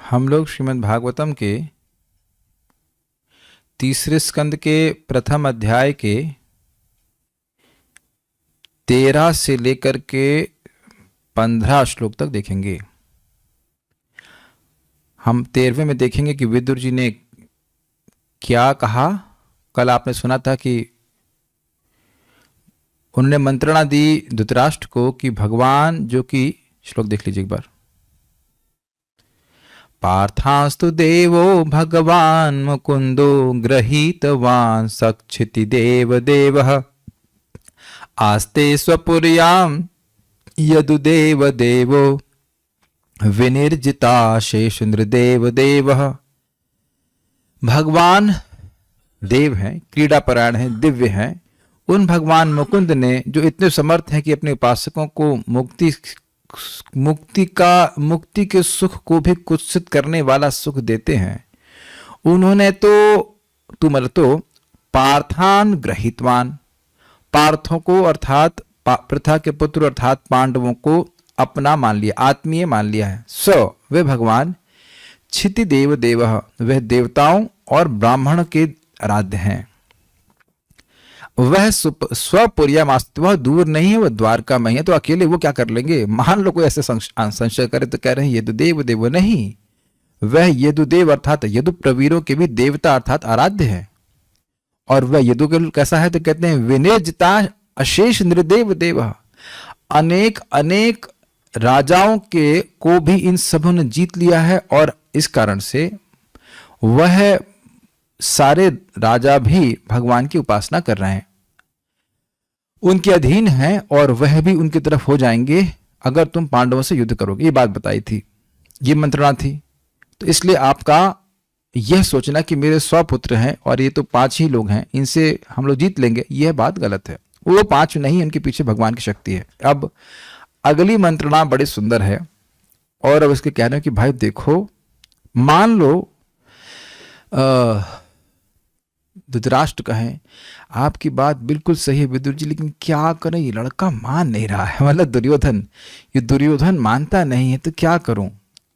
हम लोग श्रीमद् भागवतम के तीसरे स्कंद के प्रथम अध्याय के 13 से लेकर के 15 श्लोक तक देखेंगे। हम 13वें में देखेंगे कि विदुर जी ने क्या कहा। कल आपने सुना था कि उन्होंने मंत्रणा दी धृतराष्ट्र को कि भगवान, जो कि श्लोक देख लीजिए एक बार। पार्थास्तु देवो भगवान मुकुंदो गृहीतवान सक्षिति देव देवः आस्ते स्वपुर्याम यदुदेव देवो विनिर्जिता शेष नृदेव देवः। भगवान देव हैं, क्रीड़ापरायण हैं, दिव्य हैं। उन भगवान मुकुंद ने, जो इतने समर्थ हैं कि अपने उपासकों को मुक्ति के सुख को भी कुत्सित करने वाला सुख देते हैं, उन्होंने तो पार्थान ग्रहीतवान, पार्थों को अर्थात प्रथा के पुत्र अर्थात पांडवों को अपना मान लिया, आत्मीय मान लिया है। वे भगवान क्षिति देव देवः, वह देवताओं और ब्राह्मण के आराध्य हैं। वह स्वपुरिया मास्त, वह दूर नहीं है, वह द्वारका में है। तो अकेले वो क्या कर लेंगे? मान लो कोई ऐसे संशय करे तो कह रहे हैं यदुदेव देव नहीं, वह यदुदेव अर्थात यदु प्रवीरों के भी देवता अर्थात आराध्य है। और वह यदु के कैसा है तो कहते हैं विनिर्जिता अशेष नृदेव देव, अनेक अनेक राजाओं के को भी इन सबों ने जीत लिया है। और इस कारण से वह सारे राजा भी भगवान की उपासना कर रहे हैं, उनके अधीन हैं, और वह भी उनकी तरफ हो जाएंगे अगर तुम पांडवों से युद्ध करोगे। ये बात बताई थी, ये मंत्रणा थी। तो इसलिए आपका यह सोचना कि मेरे 100 पुत्र हैं और ये तो 5 ही लोग हैं, इनसे हम लोग जीत लेंगे, यह बात गलत है। वो 5 नहीं, उनके पीछे भगवान की शक्ति है। अब अगली मंत्रणा बड़ी सुंदर है, और अब इसके कहने कि भाई देखो, मान लो धृतराष्ट्र कहें आपकी बात बिल्कुल सही है विदुर जी, लेकिन क्या करें, ये लड़का मान नहीं रहा है, मतलब दुर्योधन, ये दुर्योधन मानता नहीं है, तो क्या करूं?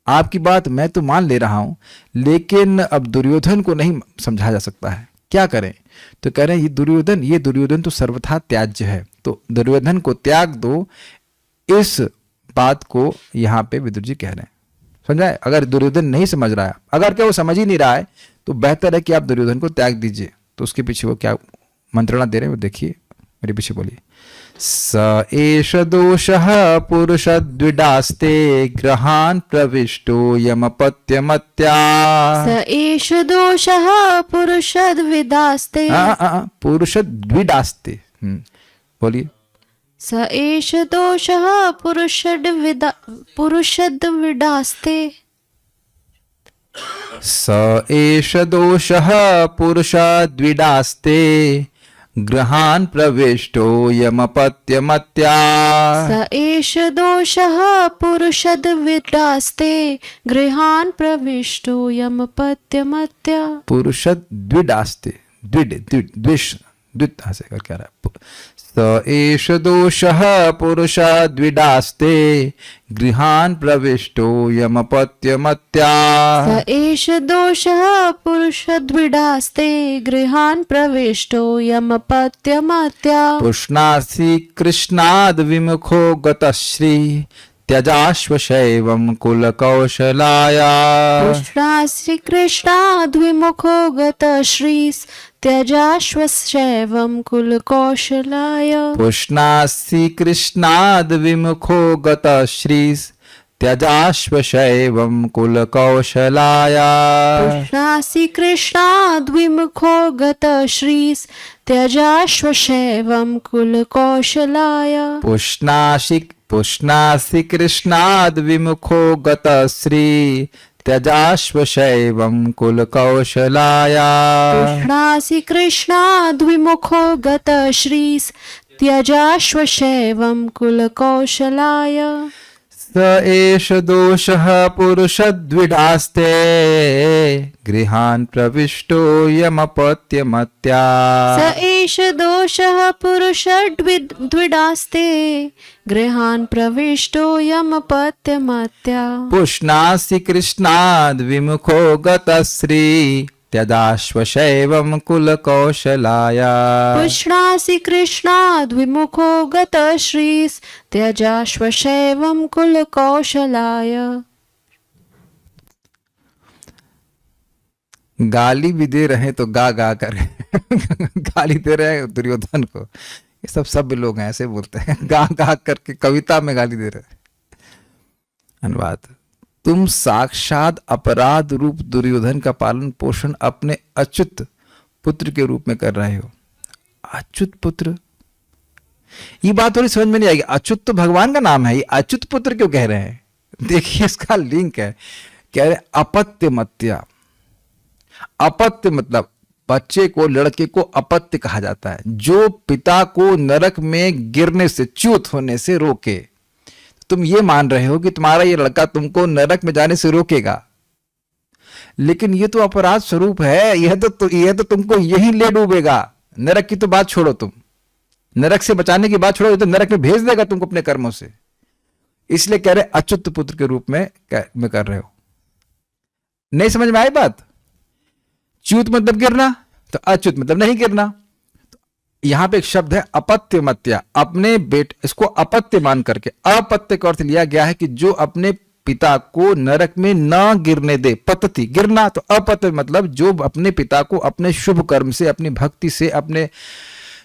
आपकी बात मैं तो मान ले रहा हूं, लेकिन अब दुर्योधन को नहीं समझा जा सकता है, क्या करें? तो कह रहे हैं ये दुर्योधन तो सर्वथा त्याज्य है, तो दुर्योधन को त्याग दो। इस बात को यहाँ पे विदुर जी कह रहे हैं, समझाए? अगर दुर्योधन नहीं समझ रहा है, अगर क्या वो समझ ही नहीं रहा है, तो बेहतर है कि आप दुर्योधन को त्याग दीजिए। तो उसके पीछे वो क्या मंत्रणा दे रहे हैं वो देखिए, मेरे पीछे बोलिए। स एष दोषः पुरुषद्विडास्ते ग्रहान् प्रविष्टो यमपत्यमत्या। स एष दोषः पुरुषद्विडास्ते, पुरुषद्विडास्ते, बोलिए। स एष दोषः पुरुषद्विडास्ते। स एष दोषः पुरुषद्विडास्ते गृहान् प्रविष्टो यमपत्यमत्या। स एष दोषः पुरुषद्विडास्ते गृहान् प्रविष्टो यमपत्यमत्या। पुरुषद्विडास्ते, द्वित ऐसे कर क्या रहा है। स एष दोषः पुरुषद्विडास्ते गृहान् प्रविष्टो यमपत्यमत्या। स एष दोषः पुरुषद्विडास्ते गृहान् प्रविष्टो यमपत्यमत्या। पुष्णासि कृष्णाद् विमुखो गतश्री त्यजाश्वशैवं कुलकौशलाया। पुष्णासि कृष्णाद्विमुखो गतश्रीस् त्यजाश्वशैवं कुलकौशलाय। पुष्णासि कृष्णाद् विमुखो गतश्रीस् त्यजाश्वशैवं कुलकौशलाय। पुष्णासि कृष्णाद्विमुखो गतश्रीस् त्यजाश्वशैवं कुलकौशलाय। पुष्णासि कृष्णाद् विमुखो गतश्री त्यजाश्वशैवं कुलकौशलाय। पुष्णासि कृष्णाद्विमुखो गतश्रीस् त्यजाश्वशैवं कुलकौशलाय। स एष दोषः पुरुषद्विडास्ते गृहान् प्रविष्टो यमपत्यमत्या। स एष दोषः पुरुषद्विडास्ते गृहान् प्रविष्टो यमपत्यमत्या। पुष्णासि कृष्णाद् विमुखो गतश्री त्यजाश्वशैवं कुलकौशलाया। पुष्णासि कृष्णाद् विमुखो गतश्रीस् त्यजाश्वशैवं कुलकौशलाय। गाली भी दे रहे तो गा गा कर गाली दे रहे हैं दुर्योधन को। ये सब सभ्य लोग हैं, ऐसे बोलते हैं, गा गा करके कविता में गाली दे रहे हैं। अनुवाद: तुम साक्षात अपराध रूप दुर्योधन का पालन पोषण अपने अच्युत पुत्र के रूप में कर रहे हो। अच्युत पुत्र, ये बात थोड़ी समझ में नहीं आएगी। अच्युत तो भगवान का नाम है, ये अच्युत पुत्र क्यों कह रहे हैं? देखिए इसका लिंक है, कह रहे अपत्य मत्या। अपत्य मतलब बच्चे को, लड़के को अपत्य कहा जाता है, जो पिता को नरक में गिरने से, च्युत होने से रोके। तुम ये मान रहे हो कि तुम्हारा ये लड़का तुमको नरक में जाने से रोकेगा, लेकिन ये तो अपराध स्वरूप है। यह तो तुमको यही ले डूबेगा। नरक की तो बात छोड़ो, तुम नरक से बचाने की बात छोड़ो, ये तो नरक में भेज देगा तुमको अपने कर्मों से। इसलिए कह रहे अच्युत पुत्र के रूप में कर रहे हो। नहीं समझ में आई बात? च्युत मतलब गिरना, तो अच्युत मतलब नहीं गिरना। यहां पे एक शब्द है अपत्य मत्या, अपने बेटे, इसको अपत्य मान करके अपत्य का अर्थ लिया गया है कि जो अपने पिता को नरक में न गिरने दे। पतति गिरना, तो अपत्य मतलब जो अपने पिता को अपने शुभ कर्म से, अपनी भक्ति से, अपने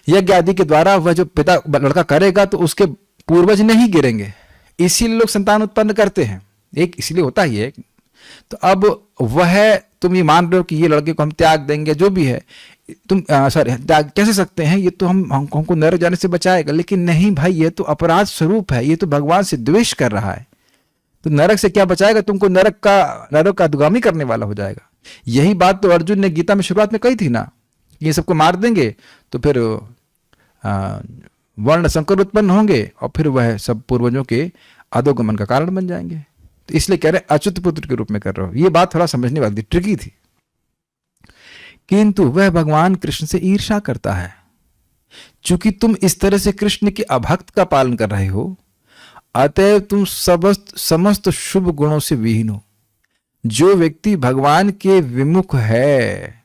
यज्ञ आदि के द्वारा वह जो पिता लड़का करेगा तो उसके पूर्वज नहीं गिरेंगे। इसीलिए लोग संतान उत्पन्न करते हैं, एक इसलिए होता ही है। तो अब वह तुम ये मान रहे हो कि ये लड़के को हम त्याग देंगे, जो भी है तुम त्याग कैसे सकते हैं, ये तो हमको नरक जाने से बचाएगा। लेकिन नहीं भाई, ये तो अपराध स्वरूप है, ये तो भगवान से द्वेष कर रहा है। तो नरक से क्या बचाएगा? तुमको नरक का अधगामी करने वाला हो जाएगा। यही बात तो अर्जुन ने गीता में शुरुआत में कही थी ना, ये सबको मार देंगे तो फिर वर्ण संकर उत्पन्न होंगे और फिर वह सब पूर्वजों के अधोगमन का कारण बन जाएंगे। तो इसलिए कह रहे अच्युत पुत्र के रूप में कर रहे हो। ये बात थोड़ा समझने वाली थी, ट्रिकी थी। किंतु वह भगवान कृष्ण से ईर्ष्या करता है। चूंकि तुम इस तरह से कृष्ण के अभक्त का पालन कर रहे हो, अतएव तुम समस्त शुभ गुणों से विहीन हो। जो व्यक्ति भगवान के विमुख है,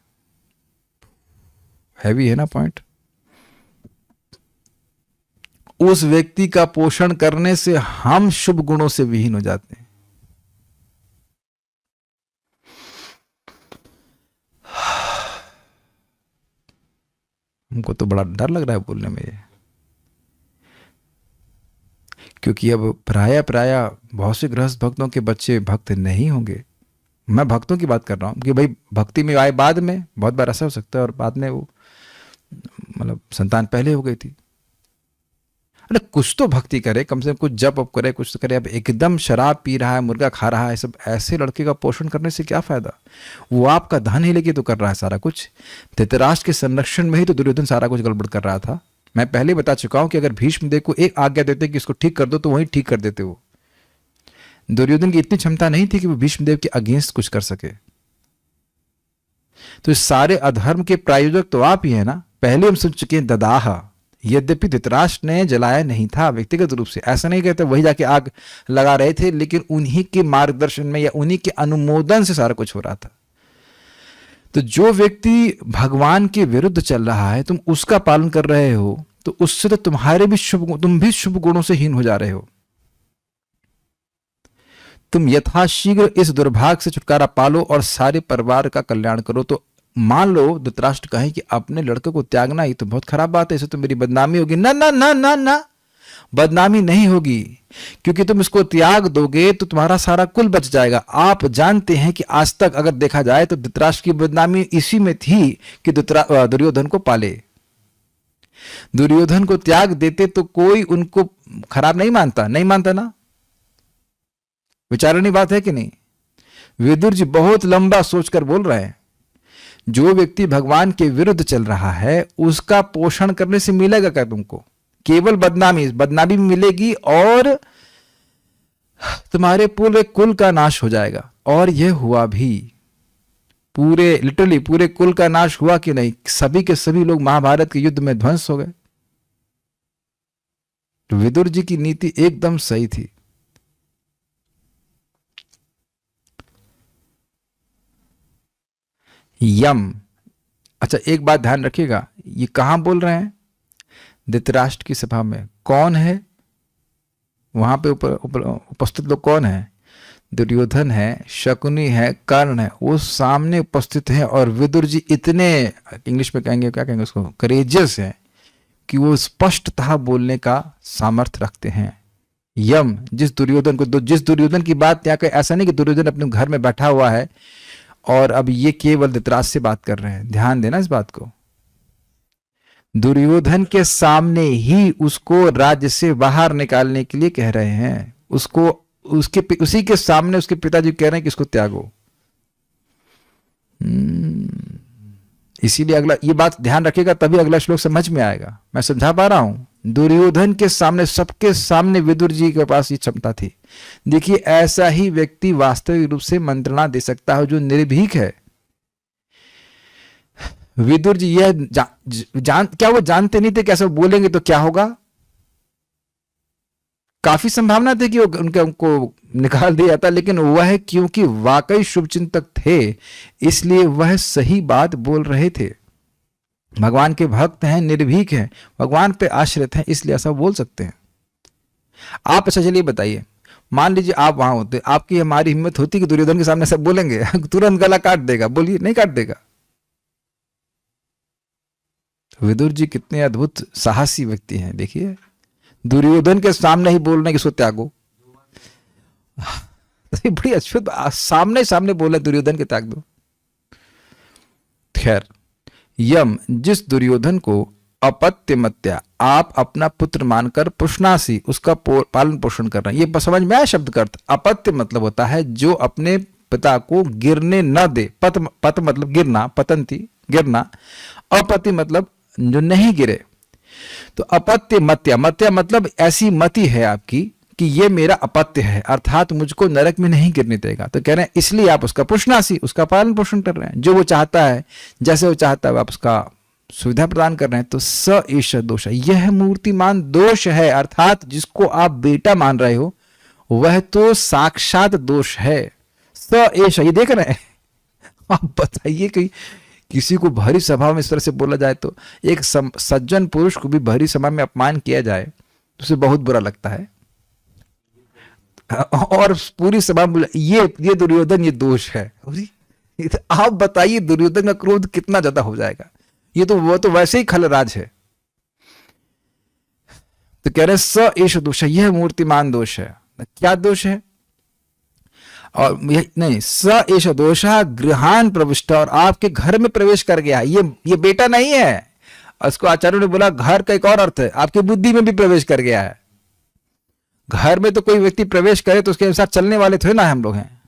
हैवी है ना पॉइंट, उस व्यक्ति का पोषण करने से हम शुभ गुणों से विहीन हो जाते हैं। हमको तो बड़ा डर लग रहा है बोलने में, क्योंकि अब प्राय बहुत से गृहस्थ भक्तों के बच्चे भक्त नहीं होंगे। मैं भक्तों की बात कर रहा हूं कि भाई भक्ति में आए बाद में, बहुत बार ऐसा हो सकता है, और बाद में वो मतलब संतान पहले हो गई थी। अरे कुछ तो भक्ति करे, कम से कम कुछ जप करे, कुछ तो करे। अब एकदम शराब पी रहा है, मुर्गा खा रहा है, सब ऐसे लड़के का पोषण करने से क्या फायदा? वो आपका धन ही लेके तो कर रहा है सारा कुछ। धृतराष्ट्र के संरक्षण में ही तो दुर्योधन सारा कुछ गड़बड़ कर रहा था। मैं पहले बता चुका हूं कि अगर भीष्मदेव को एक आज्ञा देते कि इसको ठीक कर दो, तो वही ठीक कर देते। वो दुर्योधन की इतनी क्षमता नहीं थी कि वो भीष्मदेव के अगेंस्ट कुछ कर सके। तो इस सारे अधर्म के प्रायोजक तो आप ही है ना। पहले हम सुन चुके हैं ददाह, यद्यपि धृतराष्ट्र ने जलाया नहीं था व्यक्तिगत रूप से, ऐसा नहीं कहते वही जाके आग लगा रहे थे, लेकिन उन्हीं के मार्गदर्शन में या उन्हीं के अनुमोदन से सारा कुछ हो रहा था। तो जो व्यक्ति भगवान के विरुद्ध चल रहा है, तुम उसका पालन कर रहे हो, तो उससे तो तुम भी शुभ गुणों से हीन हो जा रहे हो। तुम यथाशीघ्र इस दुर्भाग्य से छुटकारा पालो और सारे परिवार का कल्याण करो। तो मान लो धृतराष्ट्र कहे कि अपने लड़के को त्यागना ये तो बहुत खराब बात है, इससे तो मेरी बदनामी होगी। ना ना ना ना ना, बदनामी नहीं होगी, क्योंकि तुम इसको त्याग दोगे तो तुम्हारा सारा कुल बच जाएगा। आप जानते हैं कि आज तक अगर देखा जाए तो धृतराष्ट्र की बदनामी इसी में थी कि दुर्योधन को पाले। दुर्योधन को त्याग देते तो कोई उनको खराब नहीं मानता ना। विचारणी बात है कि नहीं? विदुर जी बहुत लंबा सोचकर बोल रहे हैं। जो व्यक्ति भगवान के विरुद्ध चल रहा है, उसका पोषण करने से मिलेगा क्या तुमको? केवल बदनामी भी मिलेगी और तुम्हारे पूरे कुल का नाश हो जाएगा। और यह हुआ भी, पूरे लिटरली पूरे कुल का नाश हुआ कि नहीं? सभी के सभी लोग महाभारत के युद्ध में ध्वंस हो गए। तो विदुर जी की नीति एकदम सही थी। यम, अच्छा एक बात ध्यान रखिएगा, ये कहां बोल रहे हैं? धृतराष्ट्र की सभा में। कौन है वहां पे उपस्थित लोग? कौन है? दुर्योधन है, शकुनी है, कर्ण है, वो सामने उपस्थित हैं। और विदुर जी इतने, इंग्लिश में कहेंगे, क्या कहेंगे उसको, करेजियस हैं कि वो स्पष्टतः बोलने का सामर्थ्य रखते हैं। यम, जिस दुर्योधन की बात यहाँ, ऐसा नहीं कि दुर्योधन अपने घर में बैठा हुआ है और अब ये केवल धृतराष्ट्र से बात कर रहे हैं। ध्यान देना इस बात को। दुर्योधन के सामने ही उसको राज्य से बाहर निकालने के लिए कह रहे हैं। उसको उसी के सामने उसके पिताजी कह रहे हैं कि इसको त्यागो। इसीलिए अगला, ये बात ध्यान रखिएगा, तभी अगला श्लोक समझ में आएगा। मैं समझा पा रहा हूं। दुर्योधन के सामने, सबके सामने विदुर जी के पास ये क्षमता थी। देखिए, ऐसा ही व्यक्ति वास्तविक रूप से मंत्रणा दे सकता है जो निर्भीक है। विदुर जी यह क्या वो जानते नहीं थे कैसे बोलेंगे तो क्या होगा? काफी संभावना थी कि उनको निकाल दिया जाता, लेकिन वह क्योंकि वाकई शुभचिंतक थे, इसलिए वह सही बात बोल रहे थे। भगवान के भक्त हैं, निर्भीक हैं, भगवान पे आश्रित हैं, इसलिए ऐसा बोल सकते हैं। आप अच्छा चलिए बताइए, मान लीजिए आप वहां होते, आपकी हमारी हिम्मत होती कि दुर्योधन के सामने सब बोलेंगे? तुरंत गला काट देगा। बोलिए, नहीं काट देगा। विदुर जी कितने अद्भुत साहसी व्यक्ति हैं। देखिए, दुर्योधन के सामने ही बोल रहे हैं कि इसको त्यागो। बड़ी अद्भुत, सामने बोले दुर्योधन के त्याग दो। खैर, यम, जिस दुर्योधन को अपत्यमत्या, आप अपना पुत्र मानकर पुष्णासी, उसका पालन पोषण कर रहे हैं। ये समझ में आया शब्द का अर्थ? अपत्य मतलब होता है जो अपने पिता को गिरने न दे। पत मतलब गिरना, पतंती गिरना। अपति मतलब जो नहीं गिरे। तो अपत्य मत्या, मत्या मतलब ऐसी मति है आपकी कि ये मेरा अपत्य है, अर्थात मुझको नरक में नहीं गिरने देगा। तो कह रहे हैं इसलिए आप उसका पुष्णासी, उसका पालन पोषण कर रहे हैं। जो वो चाहता है, जैसे वो चाहता है, आप उसका सुविधा प्रदान कर रहे हैं। तो स एष दोष, यह मूर्तिमान दोष है, अर्थात जिसको आप बेटा मान रहे हो वह तो साक्षात दोष है। स एष, ये देख रहे हैं आप? बताइए कि किसी को भरी सभा में इस तरह से बोला जाए, तो एक सज्जन पुरुष को भी भरी सभा में अपमान किया जाए तो उसे बहुत बुरा लगता है। और पूरी सभा में ये दुर्योधन, ये दोष है। आप बताइए दुर्योधन का क्रोध कितना ज्यादा हो जाएगा। ये तो वो तो वैसे ही खलराज है। तो कह रहे स एष दोष, यह मूर्तिमान दोष है। क्या दोष है? और नहीं, स एष दोष गृहान प्रविष्ट, और आपके घर में प्रवेश कर गया। ये बेटा नहीं है। उसको आचार्यों ने बोला घर का एक और अर्थ है, आपकी बुद्धि में भी प्रवेश कर गया है। घर में तो कोई व्यक्ति प्रवेश करे तो उसके अनुसार चलने वाले थोड़े ना हम लोग हैं,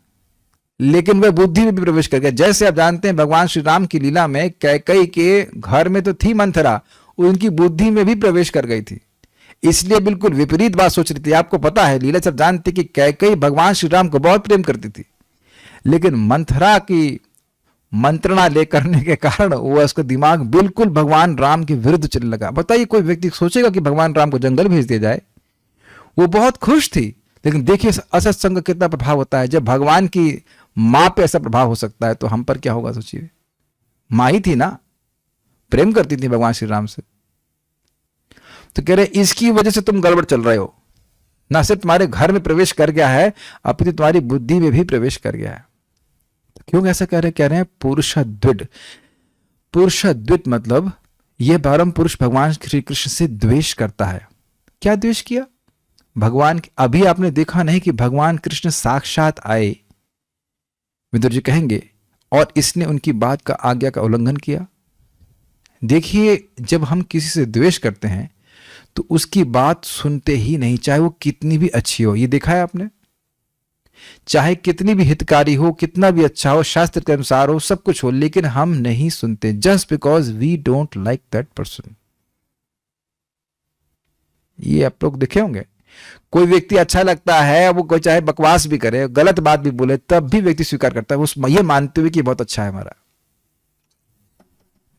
लेकिन वह बुद्धि में भी प्रवेश कर गया। जैसे आप जानते हैं भगवान श्री राम की लीला में कैकेयी के घर में तो थी मंथरा, उनकी बुद्धि में भी प्रवेश कर गई थी। इसलिए बिल्कुल विपरीत बात सोच रही थी। आपको पता है, लीला सब जानते कि कैकेयी भगवान श्री राम को बहुत प्रेम करती थी, लेकिन मंथरा की मंत्रणा ले करने के कारण वो उसका दिमाग बिल्कुल भगवान राम के विरुद्ध चलने लगा। बताइए, कोई व्यक्ति सोचेगा कि भगवान राम को जंगल भेज दिया जाए? वो बहुत खुश थी, लेकिन देखिए असत्संग कितना प्रभाव होता है। जब भगवान की मां पे ऐसा प्रभाव हो सकता है तो हम पर क्या होगा? सोचिए, मां ही थी ना, प्रेम करती थी भगवान श्री राम से। तो कह रहे इसकी वजह से तुम गड़बड़ चल रहे हो। ना सिर्फ तुम्हारे घर में प्रवेश कर गया है, अपितु तुम्हारी बुद्धि में भी प्रवेश कर गया है। तो क्यों ऐसा कह रहे हैं? पुरुषद्विड। पुरुषद्विड मतलब यह परम पुरुष भगवान श्री कृष्ण से द्वेष करता है। क्या द्वेष किया? भगवान, अभी आपने देखा नहीं कि भगवान कृष्ण साक्षात आए, विदुर जी कहेंगे, और इसने उनकी बात का आज्ञा का उल्लंघन किया। देखिए, जब हम किसी से द्वेष करते हैं तो उसकी बात सुनते ही नहीं, चाहे वो कितनी भी अच्छी हो। ये देखा है आपने? चाहे कितनी भी हितकारी हो, कितना भी अच्छा हो, शास्त्र के अनुसार हो, सब कुछ हो, लेकिन हम नहीं सुनते, just because we don't like that person. ये आप लोग देखे होंगे, कोई व्यक्ति अच्छा लगता है, वो कोई चाहे बकवास भी करे, गलत बात भी बोले, तब भी व्यक्ति स्वीकार करता है, उस ये मानते हुए कि बहुत अच्छा है हमारा।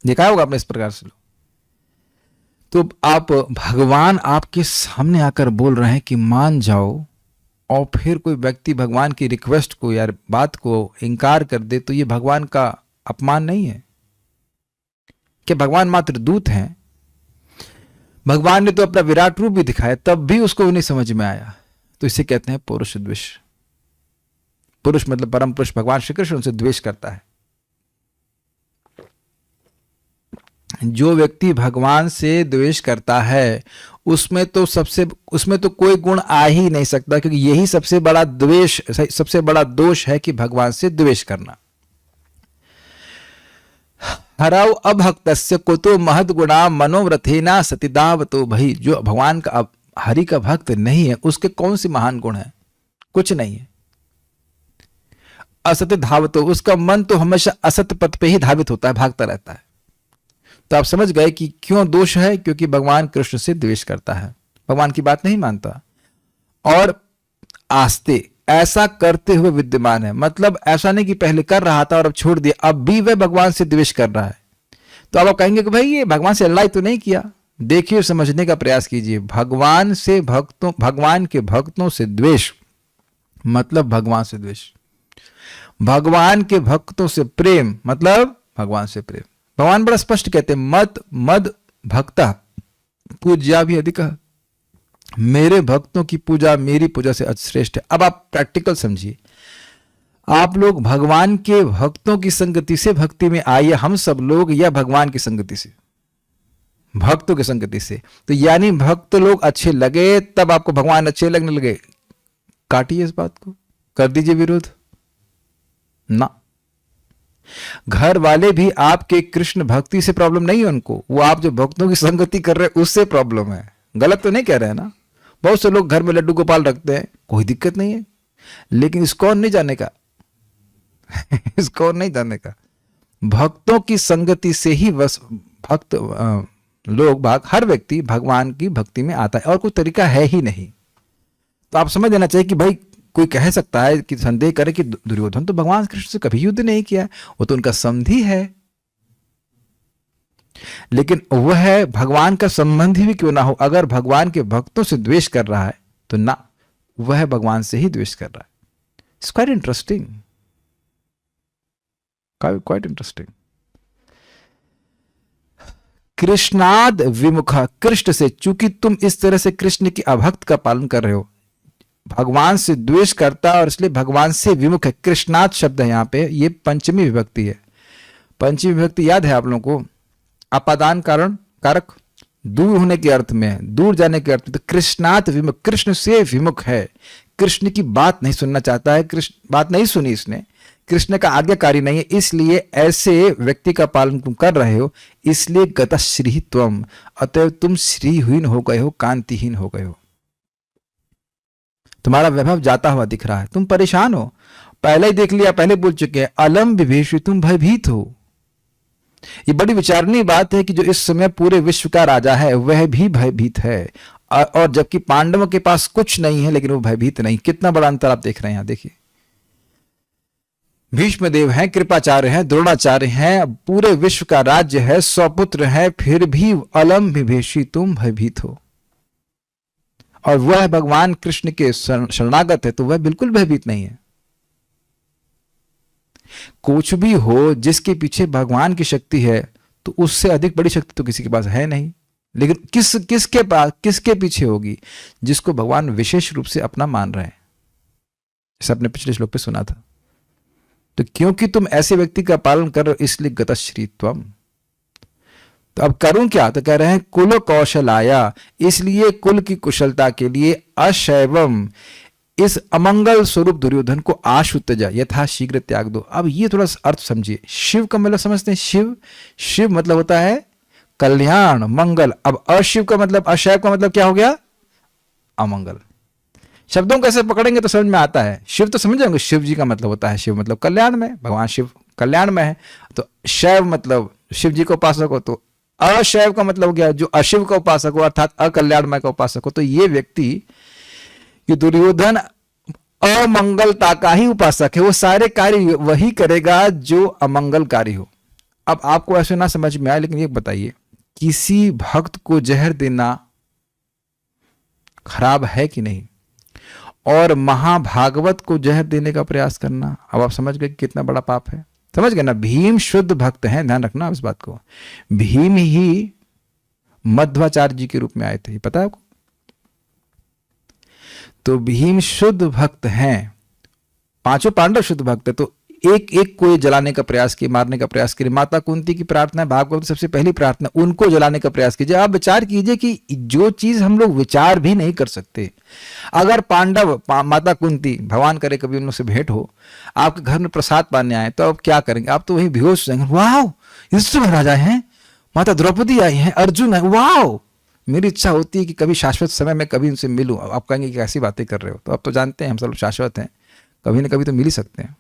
देखा होगा आपने इस प्रकार से। तो आप, भगवान आपके सामने आकर बोल रहे हैं कि मान जाओ, और फिर कोई व्यक्ति भगवान की रिक्वेस्ट को या बात को इनकार कर दे, तो ये भगवान का अपमान नहीं है? कि भगवान मात्र दूत हैं, भगवान ने तो अपना विराट रूप भी दिखाया, तब भी उसको नहीं समझ में आया। तो इसे कहते हैं पुरुष द्वेष। पुरुष मतलब परम पुरुष भगवान श्री कृष्ण उनसे द्वेष करता है। जो व्यक्ति भगवान से द्वेष करता है, उसमें तो कोई गुण आ ही नहीं सकता, क्योंकि यही सबसे बड़ा द्वेष, सबसे बड़ा दोष है कि भगवान से द्वेष करना। हराव अभक्तस्य कुतो महद गुणा मनोव्रथेना सतिदावतो भई। जो भगवान का हरि का भक्त नहीं है, उसके कौन सी महान गुण है? कुछ नहीं है। असत्य धावतो, उसका मन तो हमेशा असत्य पथ पे ही धावित होता है, भागता रहता है। तो आप समझ गए कि क्यों दोष है, क्योंकि भगवान कृष्ण से द्वेष करता है, भगवान की बात नहीं मानता। और आस्ते, ऐसा करते हुए विद्यमान है, मतलब ऐसा नहीं कि पहले कर रहा था और अब छोड़ दिया, अब भी वह भगवान से द्वेष कर रहा है। तो अब आप कहेंगे कि भाई ये भगवान से लड़ाई तो नहीं किया। देखिए, समझने का प्रयास कीजिए। भगवान के भक्तों से द्वेष मतलब भगवान से द्वेष। भगवान के भक्तों से प्रेम मतलब भगवान से प्रेम। भगवान बड़ा स्पष्ट कहते हैं, मद भक्ता पूज्या भी अधिक। मेरे भक्तों की पूजा मेरी पूजा से श्रेष्ठ है। अब आप प्रैक्टिकल समझिए। आप लोग भगवान के भक्तों की संगति से भक्ति में आइए, हम सब लोग, या भगवान की संगति से, भक्तों की संगति से। तो यानी भक्त लोग अच्छे लगे तब आपको भगवान अच्छे लगने लगे। काटिए इस बात को, कर दीजिए विरोध ना। घर वाले भी आपके कृष्ण भक्ति से प्रॉब्लम नहीं है उनको, वो आप जो भक्तों की संगति कर रहे हैं उससे प्रॉब्लम है। गलत तो नहीं कह रहे हैं ना। बहुत से लोग घर में लड्डू गोपाल रखते हैं, कोई दिक्कत नहीं है, लेकिन इस्कॉन नहीं जाने का इस्कॉन नहीं जाने का। भक्तों की संगति से ही बस भक्त हर व्यक्ति भगवान की भक्ति में आता है, और कोई तरीका है ही नहीं। तो आप समझ लेना चाहिए कि भाई कोई कह सकता है कि संदेह करे कि दुर्योधन तो भगवान कृष्ण से कभी युद्ध नहीं किया, वो तो उनका समधी है, लेकिन वह भगवान का संबंधी भी क्यों ना हो, अगर भगवान के भक्तों से द्वेष कर रहा है तो ना, वह भगवान से ही द्वेष कर रहा है। It's quite interesting, quite interesting. कृष्णाद विमुखा, कृष्ण से, चूंकि तुम इस तरह से कृष्ण की अभक्त का पालन कर रहे हो, भगवान से द्वेष करता और इसलिए भगवान से विमुख है। कृष्णाद शब्द है यहाँ पे, ये पंचमी विभक्ति है। पंचमी विभक्ति याद है आप लोगों को? अपादान कारण कारक, दूर होने के अर्थ में, दूर जाने के अर्थ में। तो कृष्णात विमुख, कृष्ण से विमुख है, कृष्ण की बात नहीं सुनना चाहता है, कृष्ण बात नहीं सुनी इसने, कृष्ण का आज्ञाकारी नहीं है, इसलिए ऐसे व्यक्ति का पालन तुम कर रहे हो, इसलिए गतश्री त्वम, अतएव तुम श्रीहीन हो गए हो, कांतिहीन हो गए हो। तुम्हारा वैभव जाता हुआ दिख रहा है, तुम परेशान हो। पहले ही देख लिया, पहले बोल चुके हैं, अलम विभेषु, तुम भयभीत हो। ये बड़ी विचारणीय बात है कि जो इस समय पूरे विश्व का राजा है वह भी भयभीत है, और जबकि पांडवों के पास कुछ नहीं है लेकिन वो भयभीत नहीं। कितना बड़ा अंतर आप देख रहे हैं यहाँ, देखिए। भीष्मदेव हैं, कृपाचार्य हैं, द्रोणाचार्य हैं, पूरे विश्व का राज्य है, सौपुत्र है, फिर भी अलम विभेषी, तुम भयभीत हो। और वह भगवान कृष्ण के शरणागत है तो वह बिल्कुल भयभीत नहीं है। कुछ भी हो, जिसके पीछे भगवान की शक्ति है तो उससे अधिक बड़ी शक्ति तो किसी के पास है नहीं। लेकिन किसके पीछे होगी? जिसको भगवान विशेष रूप से अपना मान रहे हैं। जैसे आपने पिछले श्लोक पे सुना था। तो क्योंकि तुम ऐसे व्यक्ति का पालन कर रहे हो, इसलिए गतश्रीत्वम। तो अब करूं क्या? तो कह रहे हैं कुल कौशलाया, इसलिए कुल की कुशलता के लिए अशैवम, इस अमंगल स्वरूप दुर्योधन को आशुत्तजा यथा शीघ्र त्याग दो। अब ये थोड़ा अर्थ समझिए। शिव का मतलब समझते हैं, शिव मतलब होता है कल्याण, मंगल। अब अशिव का मतलब, अशैव का मतलब क्या हो गया? अमंगल। शब्दों को कैसे पकड़ेंगे तो समझ में आता है। शिव तो समझ जाएंगे, शिव जी का मतलब होता है, शिव मतलब कल्याण में, भगवान शिव कल्याण में है। तो शैव मतलब शिव जी का उपासक हो, तो अशैव का मतलब हो गया जो अशिव का उपासक हो, अर्थात अकल्याणमय का उपासक हो। तो ये व्यक्ति कि दुर्योधन अमंगलता का ही उपासक है, वो सारे कार्य वही करेगा जो अमंगलकारी हो। अब आपको ऐसे ना समझ में आए, लेकिन ये बताइए, किसी भक्त को जहर देना खराब है कि नहीं? और महाभागवत को जहर देने का प्रयास करना, अब आप समझ गए कितना बड़ा पाप है। समझ गए ना? भीम शुद्ध भक्त हैं, ध्यान रखना इस बात को। भीम ही मध्वाचार्य जी के रूप में आए थे, ये पता है आपको? तो भीम शुद्ध भक्त हैं, पांचों पांडव शुद्ध भक्त है, तो एक एक को ये जलाने का प्रयास किए, मारने का प्रयास किए। माता कुंती की प्रार्थना है, भागवत की सबसे पहली प्रार्थना, उनको जलाने का प्रयास कीजिए। आप विचार कीजिए कि जो चीज हम लोग विचार भी नहीं कर सकते, अगर पांडव माता कुंती, भगवान करे कभी उनसे भेंट हो, आपके घर में प्रसाद पाने आए, तो आप क्या करेंगे? आप तो वहीं बेहोश हो जाएंगे। वाह, युधिष्ठिर महाराज आए हैं, माता द्रौपदी आई हैं, अर्जुन है, वाह। मेरी इच्छा होती है कि कभी शाश्वत समय में कभी उनसे मिलूं। आप कहेंगे कि ऐसी बातें कर रहे हो, तो अब तो जानते हैं हम सब शाश्वत हैं, कभी ना कभी तो मिल ही सकते हैं।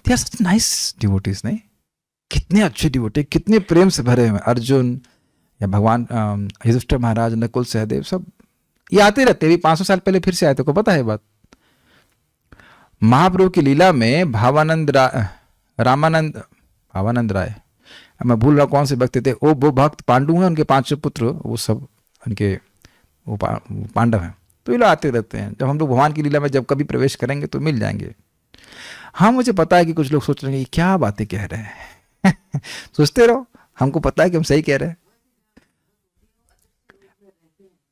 They are such nice devotees, नहीं? कितने अच्छे डिवोटी, कितने प्रेम से भरे हुए। अर्जुन या भगवान युधिष्ठिर महाराज, नकुल, सहदेव, सब ये आते रहते हैं। 500 साल पहले फिर से आए थे, को पता है बात? महाप्रभु की लीला में भावानंद राय, मैं भूल रहा कौन से भक्त थे, वो भक्त पांडु हैं, उनके 5 पुत्र, वो सब उनके वो पांडव हैं। तो ये लोग आते रहते हैं। जब हम लोग भगवान की लीला में जब कभी प्रवेश करेंगे तो मिल जाएंगे। हाँ, मुझे पता है कि कुछ लोग सोच रहे हैं क्या बातें कह रहे हैं सोचते रहो, हमको पता है कि हम सही कह रहे हैं।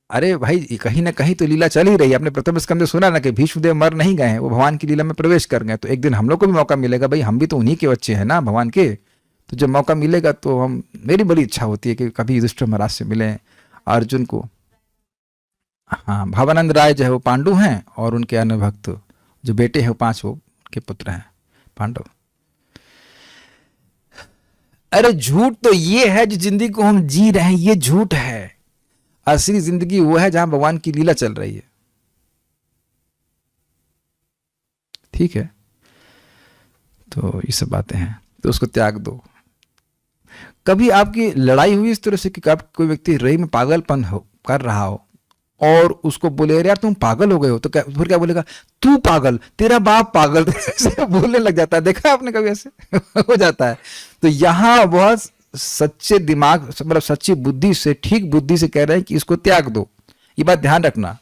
अरे भाई, कहीं ना कहीं तो लीला चल ही रही है। आपने प्रथम स्कंद में सुना ना कि भीष्मदेव मर नहीं गए हैं, वो भगवान की लीला में प्रवेश कर गए। तो एक दिन हम लोग को भी मौका मिलेगा, भाई हम भी तो उन्हीं के बच्चे हैं ना भगवान के। तो जब मौका मिलेगा तो हम, मेरी बड़ी इच्छा होती है कि कभी युधिष्ठिर महाराज से मिलें, अर्जुन को। हाँ, भावानंद राय जो है वो पांडु हैं, और उनके अन्य भक्त जो बेटे हैं वो 5 वो के पुत्र हैं पांडव। अरे झूठ तो ये है जो जिंदगी को हम जी रहे हैं, ये झूठ है। असली जिंदगी वो है जहां भगवान की लीला चल रही है। ठीक है, तो ये सब बातें हैं, तो उसको त्याग दो। कभी आपकी लड़ाई हुई इस तरह से कि कोई व्यक्ति रही में पागलपन कर रहा हो और उसको बोले यार तुम पागल हो गए हो, तो फिर क्या बोलेगा? तू पागल, तेरा बाप पागल ऐसे बोलने लग जाता है। देखा आपने कभी ऐसे हो जाता है? तो यहाँ बहुत सच्चे दिमाग, मतलब सच्ची बुद्धि से, ठीक बुद्धि से कह रहे हैं कि इसको त्याग दो, ये बात ध्यान रखना।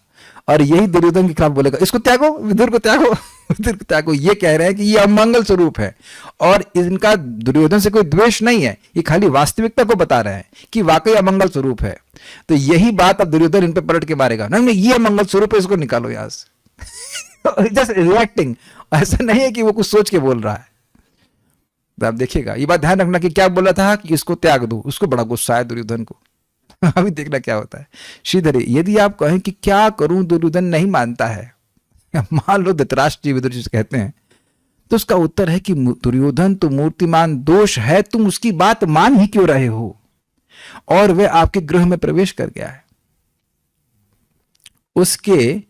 और यही दुर्योधन के खिलाफ बोलेगा, इसको त्यागो, विदुर को त्यागो, विदुर को त्यागो। ये कह रहे हैं कि ये अमंगल स्वरूप है, और इनका दुर्योधन से कोई द्वेष नहीं है, ये खाली वास्तविकता को बता रहे हैं कि वाकई अमंगल स्वरूप है। तो यही बात अब दुर्योधन इन पे पलट के मारेगा, नहीं ये अमंगल स्वरूप है, इसको निकालो यहां से जस्ट रिएक्टिंग। ऐसा नहीं है कि वो कुछ सोच के बोल रहा है। तो आप देखिएगा, ये बात ध्यान रखना कि क्या बोला था कि इसको त्याग दो। उसको बड़ा गुस्सा है दुर्योधन को अभी देखना क्या होता है। श्रीधरी, यदि आप कहें कि क्या करूं, दुर्योधन नहीं मानता है, मान लो धृतराष्ट्र जी विदुर जी से कहते हैं, तो उसका उत्तर है कि दुर्योधन तो मूर्तिमान दोष है, तुम उसकी बात मान ही क्यों रहे हो? और वह आपके गृह में प्रवेश कर गया है। उसके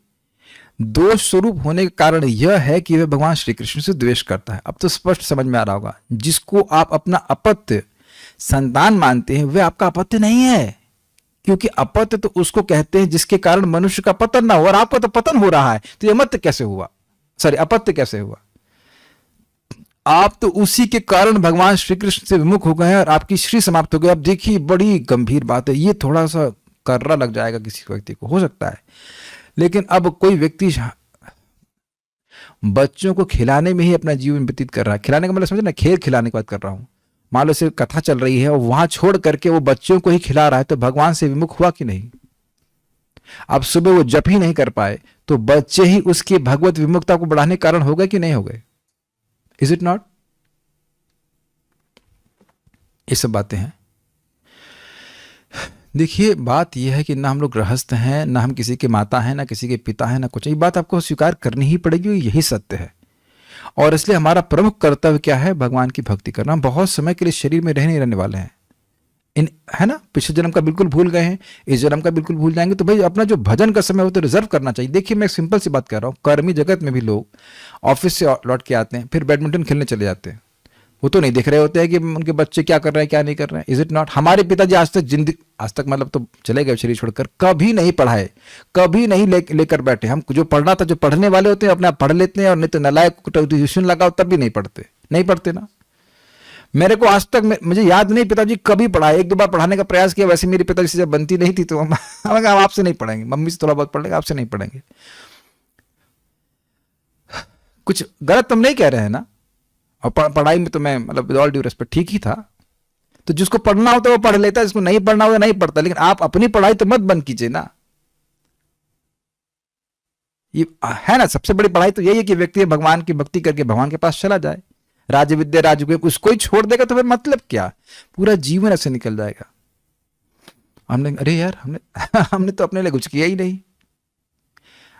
दोष स्वरूप होने का कारण यह है कि वह भगवान श्री कृष्ण से द्वेष करता है। अब तो स्पष्ट समझ में आ रहा होगा, जिसको आप अपना अपत्य संतान मानते हैं वह आपका अपत्य नहीं है, क्योंकि अपत्य तो उसको कहते हैं जिसके कारण मनुष्य का पतन ना हो, और आपका तो पतन हो रहा है, तो यह अमत्य कैसे हुआ? सॉरी, अपत्य कैसे हुआ? आप तो उसी के कारण भगवान श्री कृष्ण से विमुख हो गए हैं और आपकी श्री समाप्त हो गई। अब देखिए, बड़ी गंभीर बात है, ये थोड़ा सा कर्रा लग जाएगा किसी व्यक्ति को, हो सकता है। लेकिन अब कोई व्यक्ति बच्चों को खिलाने में ही अपना जीवन व्यतीत कर रहा है, खिलाने का मतलब समझे ना, खेल खिलाने की बात कर रहा हूं। मान लो से कथा चल रही है और वहां छोड़ करके वो बच्चों को ही खिला रहा है, तो भगवान से विमुख हुआ कि नहीं? अब सुबह वो जप ही नहीं कर पाए, तो बच्चे ही उसकी भगवत विमुखता को बढ़ाने के कारण हो गए कि नहीं हो गए? Is it not? ये सब बातें हैं। देखिए, बात यह है कि ना हम लोग गृहस्थ हैं, ना हम किसी के माता हैं, ना किसी के पिता हैं, ना कुछ। ये बात आपको स्वीकार करनी ही पड़ेगी, यही सत्य है। और इसलिए हमारा प्रमुख कर्तव्य क्या है? भगवान की भक्ति करना। हम बहुत समय के लिए शरीर में नहीं रहने वाले हैं, है ना? पिछले जन्म का बिल्कुल भूल गए हैं, इस जन्म का बिल्कुल भूल जाएंगे, तो भाई अपना जो भजन का समय हो तो रिजर्व करना चाहिए। देखिए, मैं एक सिंपल सी बात कह रहा हूँ, कर्मी जगत में भी लोग ऑफिस से लौट के आते हैं, फिर बैडमिंटन खेलने चले जाते हैं, वो तो नहीं देख रहे होते हैं कि उनके बच्चे क्या कर रहे हैं क्या नहीं कर रहे हैं। Is it not? हमारे पिताजी आज तक मतलब तो चले गए शरीर छोड़कर, कभी नहीं पढ़ाए, कभी नहीं लेकर बैठे। हम जो पढ़ना था, जो पढ़ने वाले होते हैं अपने आप पढ़ लेते हैं, और नहीं तो नालायक ट्यूशन लगाओ तब भी नहीं पढ़ते ना। मेरे को आज तक मुझे याद नहीं पिताजी कभी पढ़ाए। एक दो बार पढ़ाने का प्रयास किया, वैसे मेरी पिताजी से जब बनती नहीं थी तो हम आपसे नहीं पढ़ेंगे, मम्मी से थोड़ा बहुत पढ़ लेंगे, आपसे नहीं पढ़ेंगे। कुछ गलत तुम नहीं कह रहे हैं ना। और पढ़ाई में तो मैं मतलब विद ऑल ड्यू रेस्पेक्ट ठीक ही था। तो जिसको पढ़ना होता है वो पढ़ लेता है, जिसको नहीं पढ़ना होता नहीं पढ़ता। लेकिन आप अपनी पढ़ाई तो मत बंद कीजिए ना। ये है ना, सबसे बड़ी पढ़ाई तो यही है कि व्यक्ति भगवान की भक्ति करके भगवान के पास चला जाए। राज्य विद्या राजयोग उसको ही छोड़ देगा तो फिर मतलब क्या, पूरा जीवन ऐसे निकल जाएगा। हमने अरे यार हमने तो अपने लिए कुछ किया ही नहीं।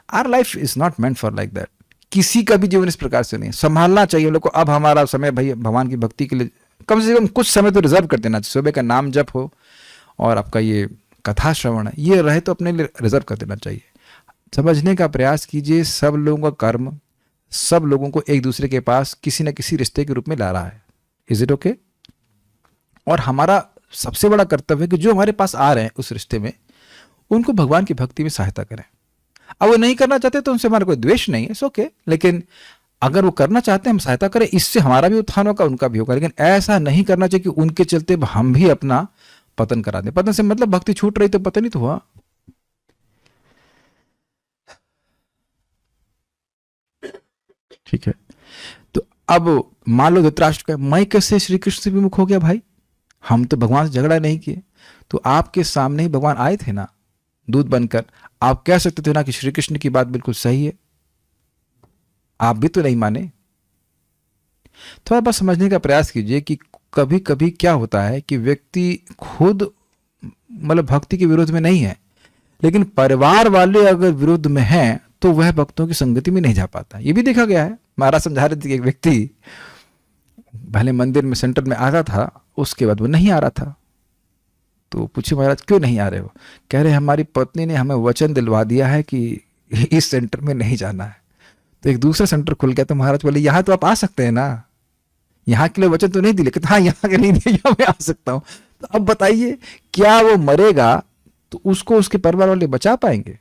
Our life is not meant for like that. किसी का भी जीवन इस प्रकार से नहीं। संभालना चाहिए लोग को। अब हमारा समय भाई भगवान की भक्ति के लिए कम से कम कुछ समय तो रिजर्व कर देना चाहिए। सुबह का नाम जप हो और आपका ये कथा श्रवण है, ये रहे तो अपने लिए रिजर्व कर देना चाहिए। समझने का प्रयास कीजिए, सब लोगों का कर्म सब लोगों को एक दूसरे के पास किसी न किसी रिश्ते के रूप में ला रहा है। Is it okay? और हमारा सबसे बड़ा कर्तव्य है कि जो हमारे पास आ रहे हैं उस रिश्ते में, उनको भगवान की भक्ति में सहायता करें। अब वो नहीं करना चाहते तो उनसे हमारा कोई द्वेष नहीं है, इट्स ओके। लेकिन अगर वो करना चाहते हैं हम सहायता करें, इससे हमारा भी उत्थान होगा, उनका भी होगा। लेकिन ऐसा नहीं करना चाहिए कि उनके चलते हम भी अपना पतन करा दें। पतन से मतलब भक्ति छूट रही तो पतन ही तो हुआ। ठीक है, तो अब मान लो धृतराष्ट्र का मैं कैसे श्री कृष्ण से विमुख हो गया? भाई हम तो भगवान से झगड़ा नहीं किए, तो आपके सामने ही भगवान आए थे ना दूत बनकर। आप कह सकते थे ना कि श्री कृष्ण की बात बिल्कुल सही है, आप भी तो नहीं माने। थोड़ा बस समझने का प्रयास कीजिए कि कभी कभी क्या होता है कि व्यक्ति खुद मतलब भक्ति के विरोध में नहीं है, लेकिन परिवार वाले अगर विरोध में हैं तो वह भक्तों की संगति में नहीं जा पाता। ये भी देखा गया है। महाराज समझा रहे थे कि एक व्यक्ति भले मंदिर में सेंटर में आता था, उसके बाद वो नहीं आ रहा था। तो पूछे महाराज क्यों नहीं आ रहे हो? कह रहे हमारी पत्नी ने हमें वचन दिलवा दिया है कि इस सेंटर में नहीं जाना है। तो एक दूसरा सेंटर खुल गया। तो महाराज बोले यहाँ तो आप आ सकते हैं ना, यहाँ के लिए वचन तो नहीं दिले। कहते हाँ यहाँ के नहीं दिए, यहाँ मैं आ सकता हूँ। तो अब बताइए क्या वो मरेगा तो उसको उसके परिवार वाले बचा पाएंगे?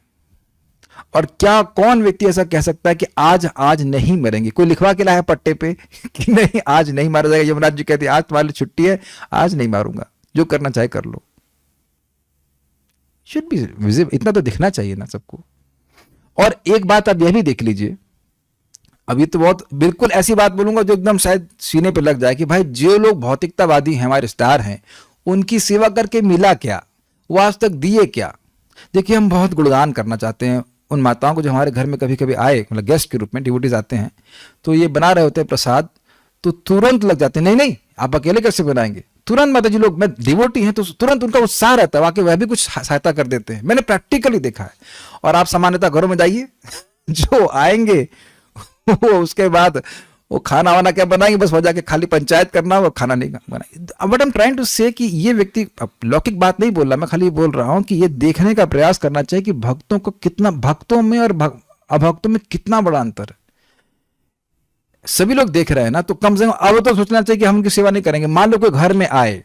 और क्या कौन व्यक्ति ऐसा कह सकता है कि आज नहीं मरेंगे? कोई लिखवा के लाया पट्टे पे कि नहीं आज नहीं मारा जाएगा। यमराज जी कहते आज तुम्हारी छुट्टी है, आज नहीं मारूंगा, जो करना चाहे कर लो। शुड बी विजिबल, इतना तो दिखना चाहिए ना सबको। और एक बात आप यह भी देख लीजिए, अभी तो बहुत बिल्कुल ऐसी बात बोलूंगा जो एकदम शायद सीने पे लग जाए कि भाई जो लोग भौतिकतावादी हैं, हमारे स्टार हैं, उनकी सेवा करके मिला क्या? वो आज तक दिए क्या? देखिए हम बहुत गुणगान करना चाहते हैं उन माताओं को जो हमारे घर में कभी कभी आए, मतलब गेस्ट के रूप में डिवोटीज आते हैं, तो ये बना रहे होते हैं प्रसाद, तो तुरंत लग जाते हैं नहीं नहीं आप अकेले कैसे बनाएंगे। तुरंत माता जी लोग मैं डिवोटी हैं तो तुरंत उनका उत्साह रहता है, वाकई वह भी कुछ सहायता कर देते हैं। मैंने प्रैक्टिकली देखा है। और आप सामान्यतः घरों में जाइए जो आएंगे वो उसके बाद वो खाना वाना क्या बनाएंगे, बस वजह के खाली पंचायत करना और खाना नहीं बनाएंगे। But I am trying to say कि ये व्यक्ति, लौकिक बात नहीं बोल रहा मैं, खाली बोल रहा हूं कि ये देखने का प्रयास करना चाहिए कि भक्तों को कितना, भक्तों में और अभक्तों में कितना बड़ा अंतर है। सभी लोग देख रहे हैं ना, तो कम से कम अब तो सोचना चाहिए कि हम उनकी सेवा नहीं करेंगे। मान लो कोई घर में आए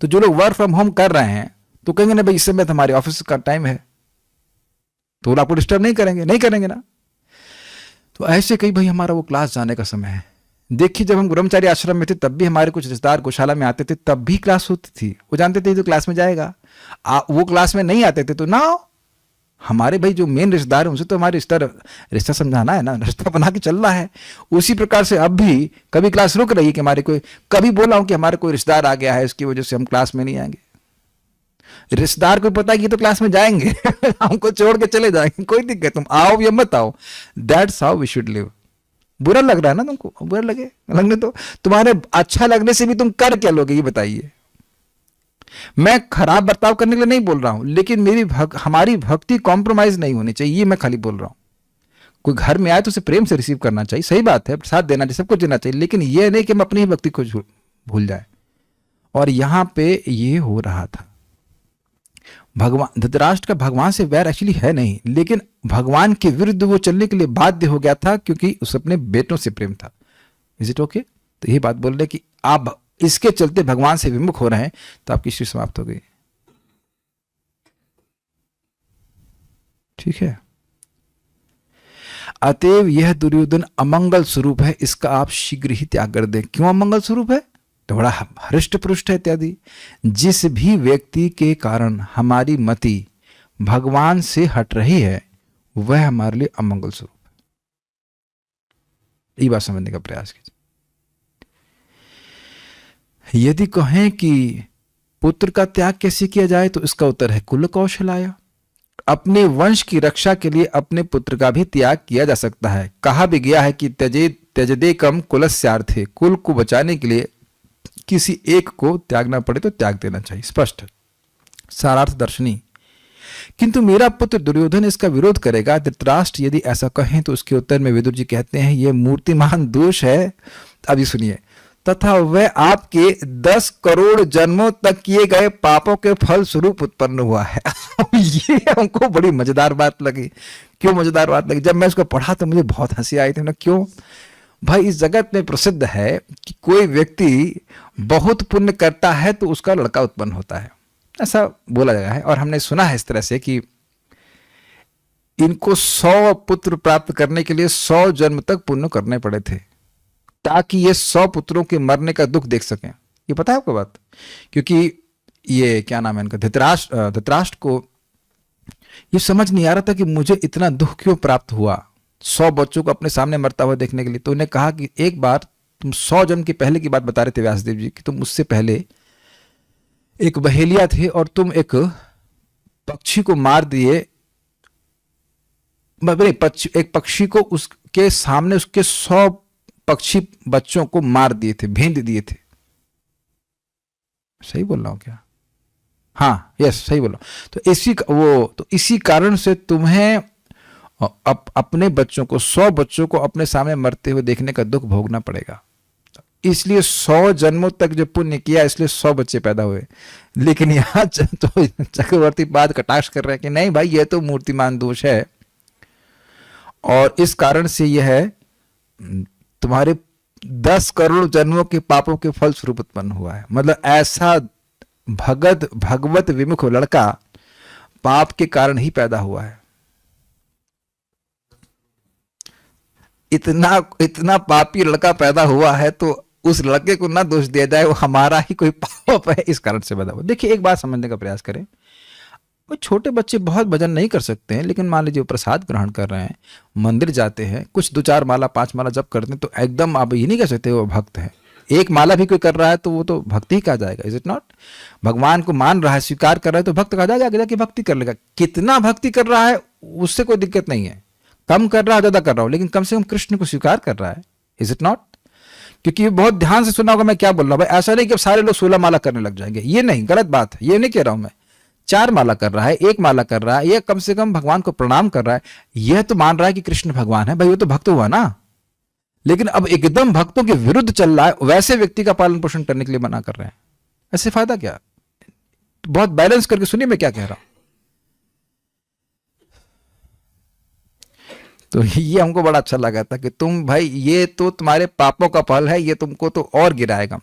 तो जो लोग वर्क फ्रॉम होम कर रहे हैं तो कहेंगे ना भाई इस समय हमारे ऑफिस का टाइम है, तो आपको डिस्टर्ब नहीं करेंगे ना। तो ऐसे कई भाई हमारा वो क्लास जाने का समय है। देखिए जब हम ब्रह्मचारी आश्रम में थे तब भी हमारे कुछ रिश्तेदार गौशाला में आते थे, तब भी क्लास होती थी। वो जानते थे तो क्लास में जाएगा। वो क्लास में नहीं आते थे तो ना, हमारे भाई जो मेन रिश्तेदार है उनसे तो हमारे रिश्ता समझाना है ना, रिश्ता बना के चल रहा है। उसी प्रकार से अब भी कभी क्लास रुक रही है कि हमारे कोई, कभी बोला हूं कि हमारे कोई रिश्तेदार आ गया है इसकी वजह से हम क्लास में नहीं आएंगे। रिश्तेदार को पता है कि तो क्लास में जाएंगे हमको छोड़ के चले जाएंगे, कोई दिक्कत, तुम आओ या मत आओ, that's how we should live. बुरा लग रहा है ना तुमको, बुरा लगने तो तुम्हारे अच्छा लगने से भी तुम कर क्या लोगे ये बताइए। मैं खराब बर्ताव करने के लिए नहीं बोल रहा हूं, लेकिन हमारी भक्ति कॉम्प्रोमाइज नहीं होनी चाहिए, ये मैं खाली बोल रहा हूं। कोई घर में आए तो उसे प्रेम से रिसीव करना चाहिए, सही बात है, प्रसाद देना चाहिए, सब कुछ देना चाहिए, लेकिन ये नहीं कि हम अपनी ही भक्ति को भूल जाए। और यहां पे ये हो रहा था। भगवान धृतराष्ट्र का भगवान से वैर एक्चुअली है नहीं, लेकिन भगवान के विरुद्ध वो चलने के लिए बाध्य हो गया था क्योंकि उसे अपने बेटों से प्रेम था। Is it okay? तो ये बात बोल रहे कि आप इसके चलते भगवान से विमुख हो रहे हैं तो आपकी सृष्टि समाप्त हो गई। ठीक है, अतएव यह दुर्योधन अमंगल स्वरूप है, इसका आप शीघ्र ही त्याग कर दें। क्यों अमंगल स्वरूप है? तो बड़ा हृष्ट पृष्ठ है इत्यादि। जिस भी व्यक्ति के कारण हमारी मति भगवान से हट रही है वह हमारे लिए अमंगल स्वरूप है। ये बात समझने का प्रयास कीजिए। यदि कहें कि पुत्र का त्याग कैसे किया जाए तो इसका उत्तर है कुल कौशलाय। अपने वंश की रक्षा के लिए अपने पुत्र का भी त्याग किया जा सकता है। कहा भी गया है कि त्यजेदेकम कुलस्यार्थे, कुल को बचाने के लिए किसी एक को त्यागना पड़े तो त्याग देना चाहिए। स्पष्ट सारार्थ दर्शनी। किंतु मेरा पुत्र दुर्योधन इसका विरोध करेगा। धृतराष्ट्र यदि ऐसा कहें तो उसके उत्तर में विदुर जी कहते हैं यह मूर्तिमान दोष है। अभी सुनिए, तथा वह आपके 10 करोड़ जन्मों तक किए गए पापों के फल स्वरूप उत्पन्न हुआ है। ये हमको बड़ी मजेदार बात लगी। क्यों मजेदार बात लगी? जब मैं उसको पढ़ा तो मुझे बहुत हंसी आई थी ना। क्यों भाई? इस जगत में प्रसिद्ध है कि कोई व्यक्ति बहुत पुण्य करता है तो उसका लड़का उत्पन्न होता है, ऐसा बोला गया है। और हमने सुना है इस तरह से कि इनको 100 पुत्र प्राप्त करने के लिए 100 जन्म तक पुण्य करने पड़े थे ताकि ये 100 पुत्रों के मरने का दुख देख सकें। ये पता है आपको बात? क्योंकि ये क्या नाम है इनका, धृतराष्ट्र को ये समझ नहीं आ रहा था कि मुझे इतना दुख क्यों प्राप्त हुआ 100 बच्चों को अपने सामने मरता हुआ देखने के लिए। तो उन्हें कहा कि एक बार तुम 100 जन्म के पहले की बात बता रहे थे व्यासदेव जी कि तुम उससे पहले एक बहेलिया थे और तुम एक पक्षी को मार दिए। एक पक्षी को उसके सामने उसके 100 पक्षी बच्चों को मार दिए थे, भेंद दिए थे। सही बोल रहा हूं क्या? हाँ, यस, सही बोल रहा हूं। तो इसी कारण से तुम्हें अपने बच्चों को 100 बच्चों को अपने सामने मरते हुए देखने का दुख भोगना पड़ेगा। इसलिए 100 जन्मों तक जो पुण्य किया इसलिए 100 बच्चे पैदा हुए। लेकिन यहाँ तो चक्रवर्ती पाद कटाक्ष कर रहे हैं कि नहीं भाई, यह तो मूर्तिमान दोष है और इस कारण से यह तुम्हारे 10 करोड़ जन्मों के पापों के फल स्वरूप उत्पन्न हुआ है। मतलब ऐसा भगवत विमुख लड़का पाप के कारण ही पैदा हुआ है। इतना पापी लड़का पैदा हुआ है तो उस लड़के को ना दोष दिया जाए वो हमारा ही कोई पाप है इस कारण से पैदा हुआ। देखिए, एक बात समझने का प्रयास करें। वो छोटे बच्चे बहुत भजन नहीं कर सकते हैं, लेकिन मान लीजिए वो प्रसाद ग्रहण कर रहे हैं, मंदिर जाते हैं, कुछ 2-4 माला 5 माला जब करते हैं तो एकदम आप ये नहीं कह सकते वो भक्त है। एक माला भी कोई कर रहा है तो वो तो भक्ति ही कहा जाएगा। Is it not? भगवान को मान रहा है, स्वीकार कर रहा है तो भक्त कहा जाएगा, आगे जाके भक्ति कर लेगा। कितना भक्ति कर रहा है उससे कोई दिक्कत नहीं है, कम कर रहा है ज्यादा कर रहा हूं, लेकिन कम से कम कृष्ण को स्वीकार कर रहा है। Is it not? क्योंकि बहुत ध्यान से सुना होगा मैं क्या बोल रहा हूं भाई। ऐसा नहीं कि अब सारे लोग 16 माला करने लग जाएंगे, ये नहीं, गलत बात है। ये नहीं कह रहा हूं मैं। 4 माला कर रहा है, 1 माला कर रहा है, यह कम से कम भगवान को प्रणाम कर रहा है, यह तो मान रहा है कि कृष्ण भगवान है भाई, वो तो भक्त हुआ ना। लेकिन अब एकदम भक्तों के विरुद्ध चल रहा है, वैसे व्यक्ति का पालन पोषण करने के लिए मना कर रहे हैं। ऐसे फायदा क्या? तो बहुत बैलेंस करके सुनिए मैं क्या कह रहा हूं। तो ये हमको बड़ा अच्छा लगा था कि तुम भाई, ये तो तुम्हारे पापों का फल है, ये तुमको तो और गिराएगा।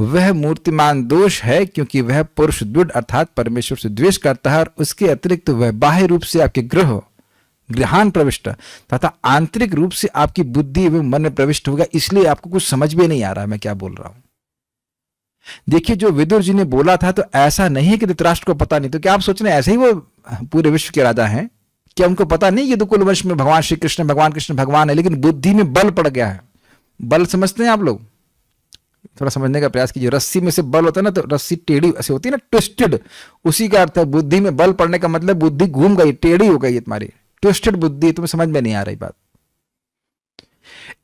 वह मूर्तिमान दोष है क्योंकि वह पुरुष दृढ़ अर्थात परमेश्वर से द्वेष करता है और उसके अतिरिक्त वह बाह्य रूप से आपके गृहान प्रविष्ट तथा आंतरिक रूप से आपकी बुद्धि एवं मन में प्रविष्ट होगा। इसलिए आपको कुछ समझ में नहीं आ रहा है मैं क्या बोल रहा हूं। देखिए, जो विदुर जी ने बोला था तो ऐसा नहीं है कि धृतराष्ट्र को पता नहीं। तो क्या आप सोच रहे हैं ऐसे ही वो पूरे विश्व के राजा हैं? क्या उनको पता नहीं यदुकुल वंश में भगवान श्री कृष्ण भगवान है, लेकिन बुद्धि में बल पड़ गया है। बल समझते हैं आप लोग? थोड़ा समझने का प्रयास कीजिए। रस्सी में से बल होता है ना, तो रस्सी टेढ़ी ऐसे होती है ना, ट्विस्टेड, उसी का अर्थ है बुद्धि में बल पड़ने का मतलब बुद्धि घूम गई, टेढ़ी हो गई, तुम्हारी ट्विस्टेड बुद्धि, तुम्हें समझ में नहीं आ रही बात।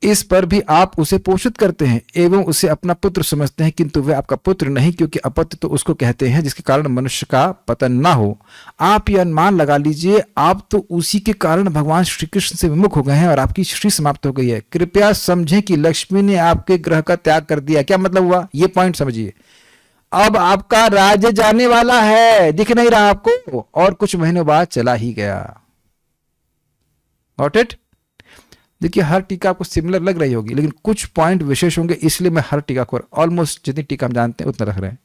इस पर भी आप उसे पोषित करते हैं एवं उसे अपना पुत्र समझते हैं, किंतु वह आपका पुत्र नहीं, क्योंकि अपत्य तो उसको कहते हैं जिसके कारण मनुष्य का पतन ना हो। आप यह अनुमान लगा लीजिए, आप तो उसी के कारण भगवान श्री कृष्ण से विमुख हो गए हैं और आपकी सृष्टि समाप्त हो गई है। कृपया समझें कि लक्ष्मी ने आपके ग्रह का त्याग कर दिया। क्या मतलब हुआ? ये पॉइंट समझिए। अब आपका राज्य जाने वाला है, दिख नहीं रहा आपको, और कुछ महीनों बाद चला ही गया। Got it? देखिए हर टीका आपको सिमिलर लग रही होगी, लेकिन कुछ पॉइंट विशेष होंगे, इसलिए मैं हर टीका को ऑलमोस्ट जितनी टीका हम जानते हैं उतना रख रहे हैं।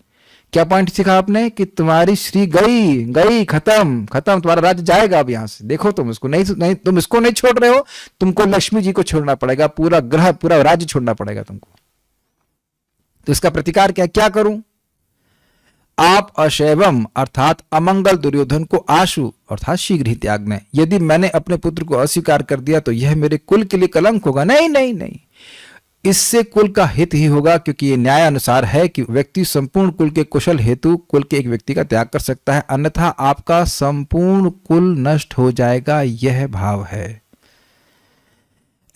क्या पॉइंट सीखा आपने कि तुम्हारी श्री गई गई, खत्म खत्म, तुम्हारा राज्य जाएगा अब यहाँ से। देखो तुम इसको नहीं, तुम इसको नहीं छोड़ रहे हो, तुमको लक्ष्मी जी को छोड़ना पड़ेगा, पूरा ग्रह पूरा राज्य छोड़ना पड़ेगा तुमको। तो इसका प्रतिकार क्या करूं? आप अशैवम अर्थात अमंगल दुर्योधन को आशु अर्थात शीघ्र ही त्याग लें। यदि मैंने अपने पुत्र को अस्वीकार कर दिया तो यह मेरे कुल के लिए कलंक होगा। नहीं नहीं नहीं, इससे कुल का हित ही होगा, क्योंकि यह न्याय अनुसार है कि व्यक्ति संपूर्ण कुल के कुशल हेतु कुल के एक व्यक्ति का त्याग कर सकता है, अन्यथा आपका संपूर्ण कुल नष्ट हो जाएगा, यह भाव है।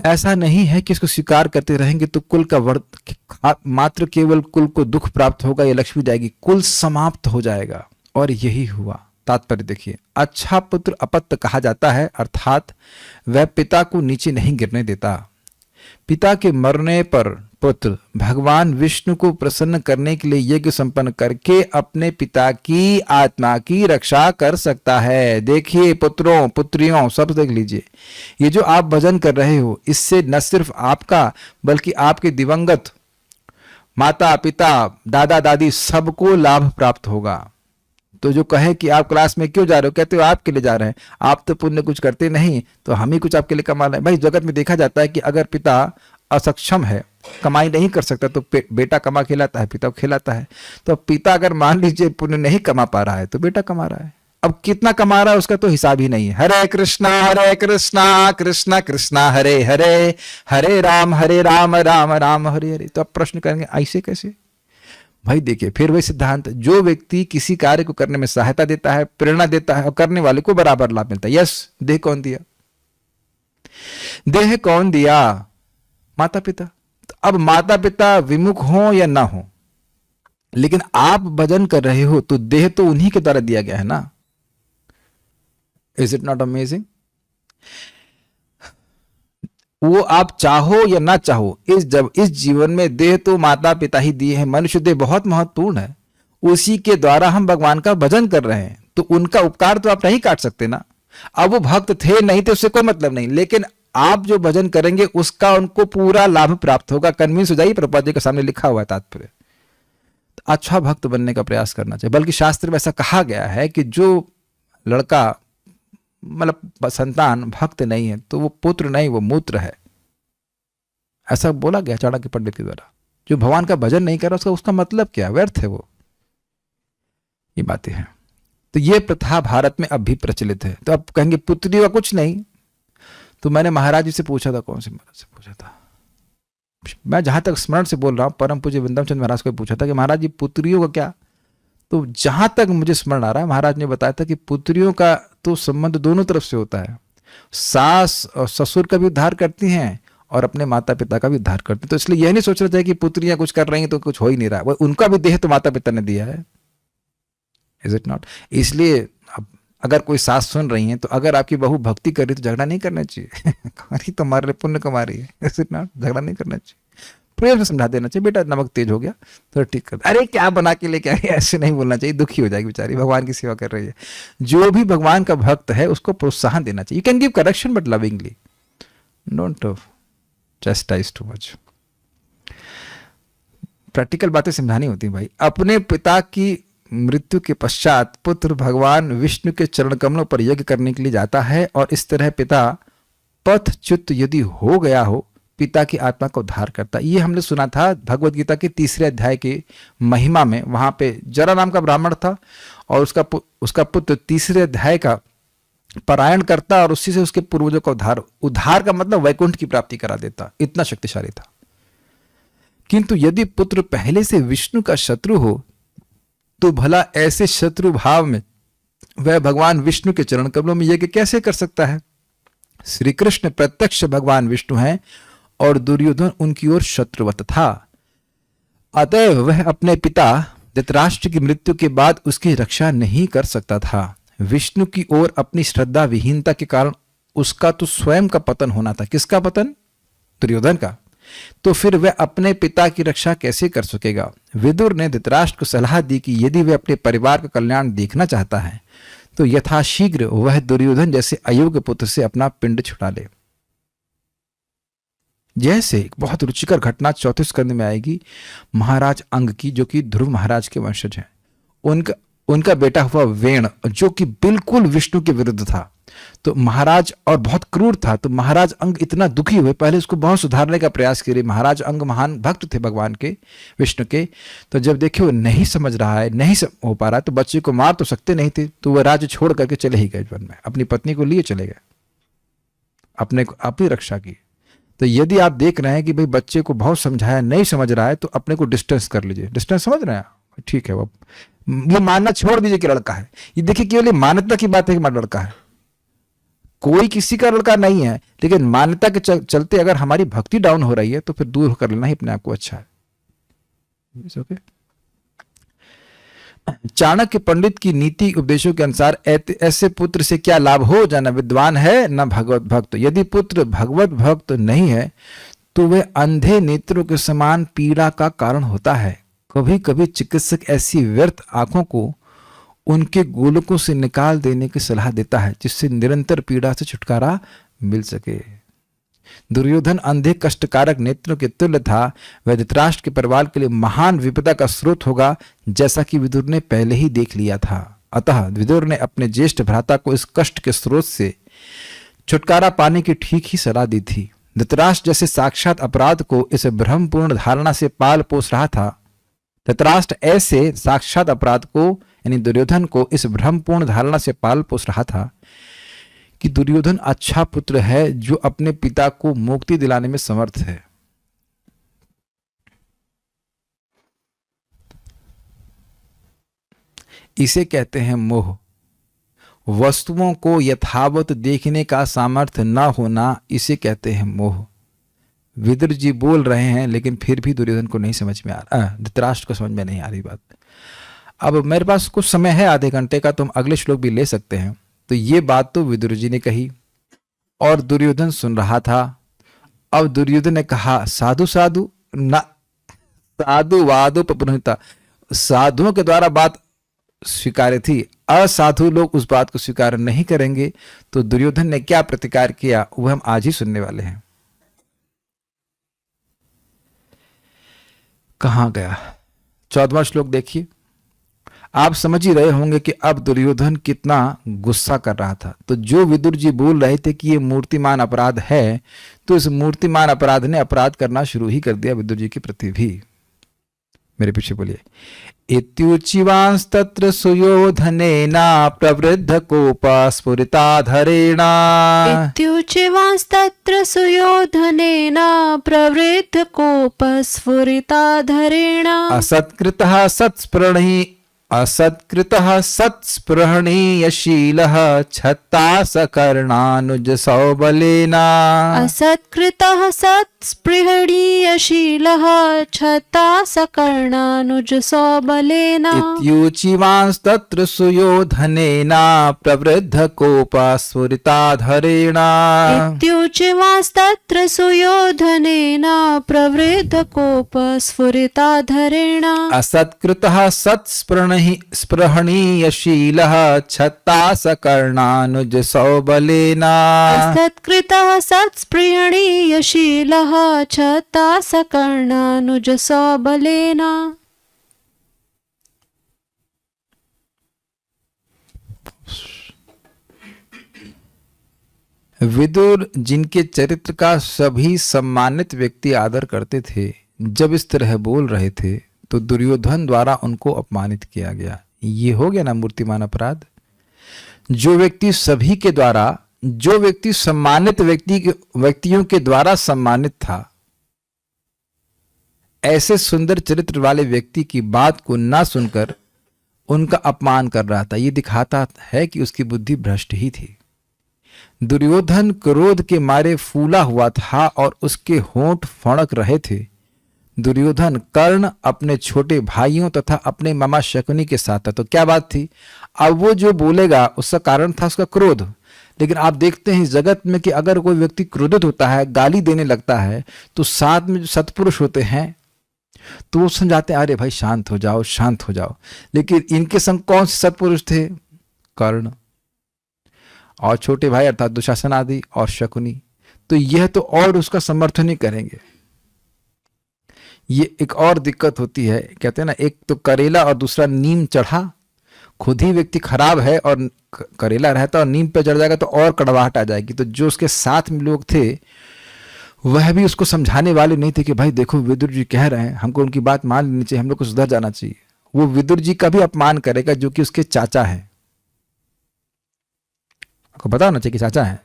ऐसा नहीं है कि इसको स्वीकार करते रहेंगे तो कुल का मात्र केवल कुल को दुख प्राप्त होगा या लक्ष्मी जाएगी, कुल समाप्त हो जाएगा। और यही हुआ। तात्पर्य देखिए, अच्छा पुत्र अपत्य कहा जाता है, अर्थात वह पिता को नीचे नहीं गिरने देता। पिता के मरने पर पुत्र भगवान विष्णु को प्रसन्न करने के लिए यज्ञ संपन्न करके अपने पिता की आत्मा की रक्षा कर सकता है। देखिए पुत्रों पुत्रियों सब देख लीजिए, ये जो आप भजन कर रहे हो, इससे न सिर्फ आपका बल्कि आपके दिवंगत माता पिता दादा दादी सबको लाभ प्राप्त होगा। तो जो कहे कि आप क्लास में क्यों जा रहे हो, कहते हो आपके लिए जा रहे हैं, आप तो पुण्य कुछ करते नहीं, तो हम ही कुछ आपके लिए कमा रहे हैं। भाई जगत में देखा जाता है कि अगर पिता असक्षम है, कमाई नहीं कर सकता, तो बेटा कमा खिलाता है, पिता को खिलाता है। तो पिता अगर मान लीजिए पुण्य नहीं कमा पा रहा है तो बेटा कमा रहा है। अब कितना कमा रहा है उसका तो हिसाब ही नहीं है। हरे कृष्णा कृष्णा कृष्णा हरे हरे, हरे राम राम राम हरे हरे। तो अब प्रश्न करेंगे ऐसे कैसे? भाई देखिए फिर वही सिद्धांत, जो व्यक्ति किसी कार्य को करने में सहायता देता है, प्रेरणा देता है, और करने वाले को बराबर लाभ मिलता है। यस, देह कौन दिया? देह कौन दिया? माता पिता। तो अब माता पिता विमुख हो या ना हो, लेकिन आप भजन कर रहे हो तो देह तो उन्हीं के द्वारा दिया गया है ना। Is it not amazing? वो आप चाहो या ना चाहो, इस जीवन में देह तो माता पिता ही दिए हैं। मनुष्य देह बहुत महत्वपूर्ण है, उसी के द्वारा हम भगवान का भजन कर रहे हैं, तो उनका उपकार तो आप नहीं काट सकते ना। अब वो भक्त थे नहीं थे उससे कोई मतलब नहीं, लेकिन आप जो भजन करेंगे उसका उनको पूरा लाभ प्राप्त होगा। कन्विंस हो जाइए, प्रभुपाद जी के सामने लिखा हुआ है तात्पर्य। तो अच्छा भक्त बनने का प्रयास करना चाहिए। बल्कि शास्त्र में ऐसा कहा गया है कि जो लड़का मतलब संतान भक्त नहीं है तो वो पुत्र नहीं, वो मूत्र है, ऐसा बोला गया चाणक्य पंडित के द्वारा। जो भगवान का भजन नहीं कर रहा उसका मतलब क्या, व्यर्थ है वो। ये बातें हैं। तो ये प्रथा भारत में अब भी प्रचलित है। तो अब कहेंगे पुत्री का कुछ नहीं, तो मैंने महाराज जी से पूछा था, कौन से महाराज से पूछा था, मैं जहां तक स्मरण से बोल रहा हूं, परम पूज्य वृंदावन चंद्र महाराज को पूछा था कि महाराज जी पुत्रियों का क्या। तो जहां तक मुझे स्मरण आ रहा है, महाराज ने बताया था कि पुत्रियों का तो संबंध दोनों तरफ से होता है। सास और ससुर का भी उद्धार करती हैं और अपने माता पिता का भी उद्धार करती हैं। तो इसलिए यह नहीं सोचना चाहिए कि पुत्रियां कुछ कर रही हैं तो कुछ हो ही नहीं रहा, वो उनका भी देह तो माता पिता ने दिया है। Is it not? इसलिए अगर कोई सास सुन रही है तो अगर आपकी बहू भक्ति कर रही तो झगड़ा नहीं करना चाहिए। कमारी तो हमारे लिए पुण्य कमा रही है, इज इट नॉट? झगड़ा नहीं करना चाहिए, प्रेम से समझा देना चाहिए, बेटा नमक तेज हो गया थोड़ा ठीक कर, अरे क्या बना के लेके आई, ऐसे नहीं बोलना चाहिए, दुखी हो जाएगी बेचारी, भगवान की सेवा कर रही है। जो भी भगवान का भक्त है उसको प्रोत्साहन देना चाहिए। You can give correction but lovingly, don't chastise too much. Practical बातें समझानी होती भाई। अपने पिता की मृत्यु के पश्चात पुत्र भगवान विष्णु के चरण कमलों पर यज्ञ करने के लिए जाता है, और इस तरह पिता पथच्युत यदि हो गया हो, पिता की आत्मा को उद्धार करता है। ये हमने सुना था भगवद गीता के 3 अध्याय की महिमा में। वहां पे जरा नाम का ब्राह्मण था और उसका पुत्र 3 अध्याय का पारायण करता और उसी से उसके पूर्वजों का उद्धार का मतलब वैकुंठ की प्राप्ति करा देता, इतना शक्तिशाली था। किंतु यदि पुत्र पहले से विष्णु का शत्रु हो तो भला ऐसे शत्रु भाव में वह भगवान विष्णु के चरण कमलों में यज्ञ कैसे कर सकता है? श्री कृष्ण प्रत्यक्ष भगवान विष्णु हैं और दुर्योधन उनकी ओर शत्रुवत था। अतएव वह अपने पिता धृतराष्ट्र की मृत्यु के बाद उसकी रक्षा नहीं कर सकता था। विष्णु की ओर अपनी श्रद्धा विहीनता के कारण उसका तो स्वयं का पतन होना था। किसका पतन? दुर्योधन का। तो फिर वह अपने पिता की रक्षा कैसे कर सकेगा? विदुर ने धृतराष्ट्र को सलाह दी कि यदि वह अपने परिवार का कल्याण देखना चाहता है तो यथाशीघ्र वह दुर्योधन जैसे अयोग्य पुत्र से अपना पिंड छुड़ा ले। जैसे एक बहुत रुचिकर घटना 34 स्कंद में आएगी, महाराज अंग की, जो कि ध्रुव महाराज के वंशज हैं। उनका बेटा हुआ वेण, जो कि बिल्कुल विष्णु के विरुद्ध था, तो महाराज और बहुत क्रूर था। तो महाराज अंग इतना दुखी हुए, पहले उसको बहुत सुधारने का प्रयास किए। महाराज अंग महान भक्त थे भगवान के, विष्णु के। तो जब देखे वो नहीं समझ रहा है, नहीं हो पा रहा है, तो बच्चे को मार तो सकते नहीं थे, तो वह राज्य छोड़ करके चले ही गए वन में, अपनी पत्नी को लिए चले गए, अपनी रक्षा की। तो यदि आप देख रहे हैं कि भाई बच्चे को बहुत समझाया, नहीं समझ रहा है, तो अपने को डिस्टेंस कर लीजिए। डिस्टेंस समझ रहे हैं, ठीक है, वो मानना छोड़ दीजिए कि लड़का है। ये देखिए केवल मान्यता की बात है कि लड़का है, कोई किसी का लड़का नहीं है, लेकिन मान्यता के चलते अगर हमारी भक्ति डाउन हो रही है तो फिर दूर कर लेना ही अपने आप को अच्छा है। okay? चाणक्य पंडित की नीति उपदेशों के अनुसार ऐसे पुत्र से क्या लाभ हो, जाना विद्वान है न भगवत भक्त। यदि पुत्र भगवत भक्त नहीं है तो वह अंधे नेत्रों के समान पीड़ा का कारण होता है। कभी कभी चिकित्सक ऐसी व्यर्थ आंखों को उनके गोलकों से निकाल देने की सलाह देता है, जिससे निरंतर पीड़ा से छुटकारा मिल सके। दुर्योधन अंधे कष्टकारक नेत्रों के तुल्य था। वह धृतराष्ट्र के परिवार के लिए महान विपदा का स्रोत होगा, जैसा कि विदुर ने पहले ही देख लिया था। अतः विदुर ने अपने ज्येष्ठ भ्राता को इस कष्ट के स्रोत से छुटकारा पाने की ठीक ही सलाह दी थी। धृतराष्ट्र जैसे साक्षात अपराध को इस भ्रमपूर्ण धारणा से पाल पोस रहा था, धृतराष्ट्र ऐसे साक्षात अपराध को यानी दुर्योधन को इस भ्रमपूर्ण धारणा से पाल पोस रहा था कि दुर्योधन अच्छा पुत्र है, जो अपने पिता को मुक्ति दिलाने में समर्थ है। इसे कहते हैं मोह। वस्तुओं को यथावत देखने का सामर्थ्य न होना, इसे कहते हैं मोह। विदुर जी बोल रहे हैं, लेकिन फिर भी दुर्योधन को नहीं समझ में आ रहा, धृतराष्ट्र को समझ में नहीं आ रही बात। अब मेरे पास कुछ समय है, आधे घंटे का, तो हम अगले श्लोक भी ले सकते हैं। तो ये बात तो विदुर जी ने कही और दुर्योधन सुन रहा था। अब दुर्योधन ने कहा साधु साधु ना, साधु वादो पुनहिता, साधुओं के द्वारा बात स्वीकार्य थी, असाधु लोग उस बात को स्वीकार नहीं करेंगे। तो दुर्योधन ने क्या प्रतिकार किया, वह हम आज ही सुनने वाले हैं। कहां गया 14वां श्लोक देखिए। आप समझ ही रहे होंगे कि अब दुर्योधन कितना गुस्सा कर रहा था। तो जो विदुर जी बोल रहे थे कि ये मूर्तिमान अपराध है, तो इस मूर्तिमान अपराध ने अपराध करना शुरू ही कर दिया विदुर जी के प्रति भी। मेरे पीछे बोलिए। इत्युचिवांस्तत्र सुयोधनेना प्रवृद्ध कोपस्फुरिताधरेणा। इत्युचिवांस्तत्र सुयोधनेना प्रवृद्ध कोपस्फुरिताधरेणा। असत्कृतः सत्स्पृहणीयशीलः छत्तासकर्णानुज सौबलेना। असत्कृतः सत्स्पृहणीयशीलः छत्तासकर्णानुज सौबलेना। इत्युचिवांस्तत्र सुयोधनेना प्रवृद्ध कोपस्फुरिताधरेणा। इत्युचिवांस्तत्र सुयोधनेना प्रवृद्ध कोपस्फुरिताधरेणा। असत्कृतः स्पृहणीयशीलः छत्तासकर्णानुज सौबलेना। असत्कृतः सत्स्पृहणीयशीलः छत्तासकर्णानुज सौबलेना। विदुर, जिनके चरित्र का सभी सम्मानित व्यक्ति आदर करते थे, जब इस तरह बोल रहे थे तो दुर्योधन द्वारा उनको अपमानित किया गया। ये हो गया ना मूर्तिमान अपराध। जो व्यक्ति सम्मानित व्यक्तियों के द्वारा सम्मानित था, ऐसे सुंदर चरित्र वाले व्यक्ति की बात को ना सुनकर उनका अपमान कर रहा था। ये दिखाता है कि उसकी बुद्धि भ्रष्ट ही थी। दुर्योधन क्रोध के मारे फूला हुआ था और उसके होंठ फड़क रहे थे। दुर्योधन कर्ण अपने छोटे भाइयों तथा अपने मामा शकुनी के साथ था। तो क्या बात थी, अब वो जो बोलेगा उसका कारण था उसका क्रोध। लेकिन आप देखते हैं इस जगत में कि अगर कोई व्यक्ति क्रोधित होता है, गाली देने लगता है, तो साथ में जो सत्पुरुष होते हैं तो वो समझाते हैं अरे भाई शांत हो जाओ, शांत हो जाओ। लेकिन इनके संग कौन से सत्पुरुष थे? कर्ण और छोटे भाई अर्थात दुशासन आदि और शकुनी। तो यह तो और उसका समर्थन ही करेंगे। ये एक और दिक्कत होती है, कहते हैं ना, एक तो करेला और दूसरा नीम चढ़ा। खुद ही व्यक्ति खराब है और करेला रहता और नीम पे चढ़ जाएगा तो और कड़वाहट आ जाएगी। तो जो उसके साथ में लोग थे वह भी उसको समझाने वाले नहीं थे कि भाई देखो विदुर जी कह रहे हैं, हमको उनकी बात मान लेनी चाहिए, हम लोग को सुधर जाना चाहिए। वो विदुर जी का भी अपमान करेगा जो कि उसके चाचा है। आपको पता होना चाहिए कि चाचा है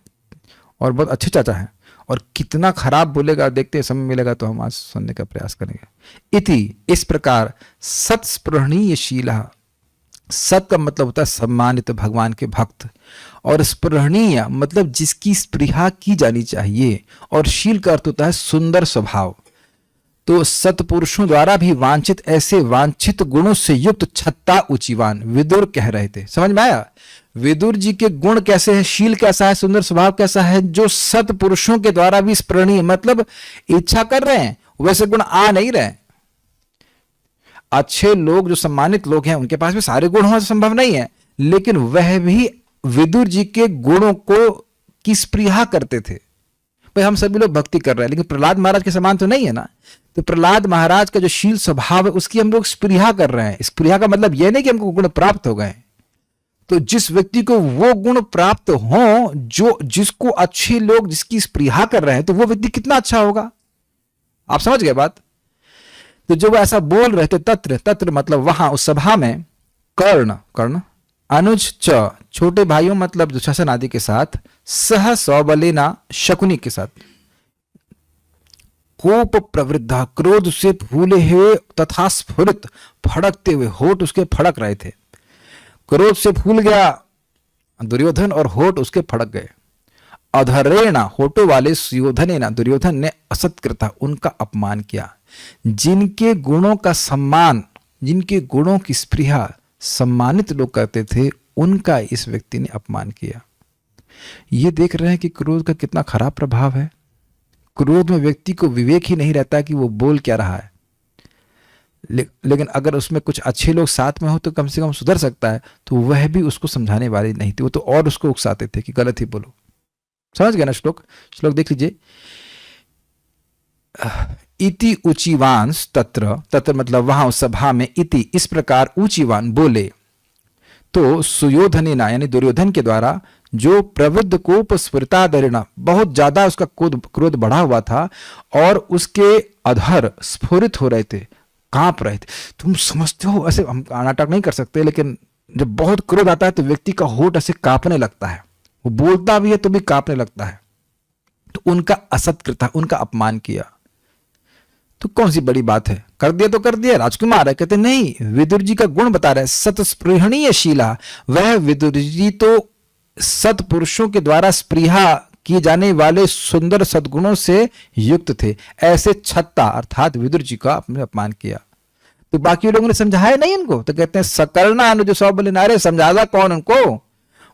और बहुत अच्छे चाचा है, और कितना खराब बोलेगा देखते समय मिलेगा तो हम आज सुनने का प्रयास करेंगे। इति, इस प्रकार सत्स्पृहणीय शीला, सत का मतलब होता है सम्मानित, भगवान के भक्त, और स्पृहणीय मतलब जिसकी स्पृहा की जानी चाहिए, और शील का अर्थ होता है सुंदर स्वभाव। तो सत्पुरुषों द्वारा भी वांछित ऐसे वांछित गुणों से युक्त छत्ता उचिवान विदुर कह रहे थे। समझ में आया? विदुर जी के गुण कैसे हैं, शील कैसा है, सुंदर स्वभाव कैसा है, जो सत्पुरुषों के द्वारा भी स्पृहणीय, मतलब इच्छा कर रहे हैं वैसे गुण आ नहीं रहे। अच्छे लोग जो सम्मानित लोग हैं उनके पास भी सारे गुण होना संभव नहीं है, लेकिन वह भी विदुर जी के गुणों को की स्पृहा करते थे। भाई हम सभी लोग भक्ति कर रहे हैं, लेकिन प्रहलाद महाराज के समान तो नहीं है ना। तो प्रहलाद महाराज का जो शील स्वभाव है उसकी हम लोग स्पृहा कर रहे हैं। स्पृहा का मतलब यह नहीं कि हमको गुण प्राप्त हो गए। तो जिस व्यक्ति को वो गुण प्राप्त हो, जो जिसको अच्छे लोग जिसकी स्पृहा कर रहे हैं, तो वो व्यक्ति कितना अच्छा होगा। आप समझ गए बात? तो जो वो ऐसा बोल रहे थे, तत्र, तत्र मतलब वहां उस सभा में, कर्ण अनुज च, छोटे भाइयों मतलब दुशासन आदि के साथ, सह सौबलेना शकुनी के साथ, कोप प्रवृद्धा, क्रोध से फूले हुए तथा स्फुरित, फड़कते हुए, होठ उसके फड़क रहे थे। क्रोध से फूल गया दुर्योधन और होठ उसके फड़क गए। अधरेणा, होठों वाले सुयोधनेना, दुर्योधन ने असत्कृता, उनका अपमान किया। जिनके गुणों का सम्मान, जिनके गुणों की स्पृहा सम्मानित लोग करते थे, उनका इस व्यक्ति ने अपमान किया। ये देख रहे हैं कि क्रोध का कितना खराब प्रभाव है। क्रोध में व्यक्ति को विवेक ही नहीं रहता कि वो बोल क्या रहा है। लेकिन अगर उसमें कुछ अच्छे लोग साथ में हो तो कम से कम सुधर सकता है। तो वह भी उसको समझाने वाले नहीं थे, वो तो और उसको उकसाते थे कि गलत ही बोलो। समझ गए ना? श्लोक देख लीजिए। इति उचिवांस तत्र, तत्र मतलब वहां उस सभा में, इति इस प्रकार उचिवान बोले। तो सुयोधनेना यानी दुर्योधन के द्वारा, जो प्रवृद्ध कोप स्फुरितादरेणा, बहुत ज्यादा उसका क्रोध बढ़ा हुआ था और उसके अधर स्फुरित हो रहे थे, कांप रहे थे। तुम समझते हो, ऐसे हम नाटक नहीं कर सकते, लेकिन जब बहुत क्रोध आता है तो व्यक्ति का होठ ऐसे कांपने लगता है, वो बोलता भी है तो भी कांपने लगता है। तो उनका असत्कृता, उनका अपमान किया। तो कौन सी बड़ी बात है, कर दिया तो कर दिया। राजकुमार है, कहते नहीं, विदुर जी का गुण बता रहे, सतस्पृहणीय शीला, वह विदुर जी तो सत्पुरुषों के द्वारा स्पृहा किए जाने वाले सुंदर सद्गुणों से युक्त थे। ऐसे छत्ता अर्थात विदुर जी का अपने अपमान किया। तो बाकी लोगों ने समझाया नहीं उनको, तो कहते हैं सकर्णा अनुज सौबले नारे, समझाता कौन उनको?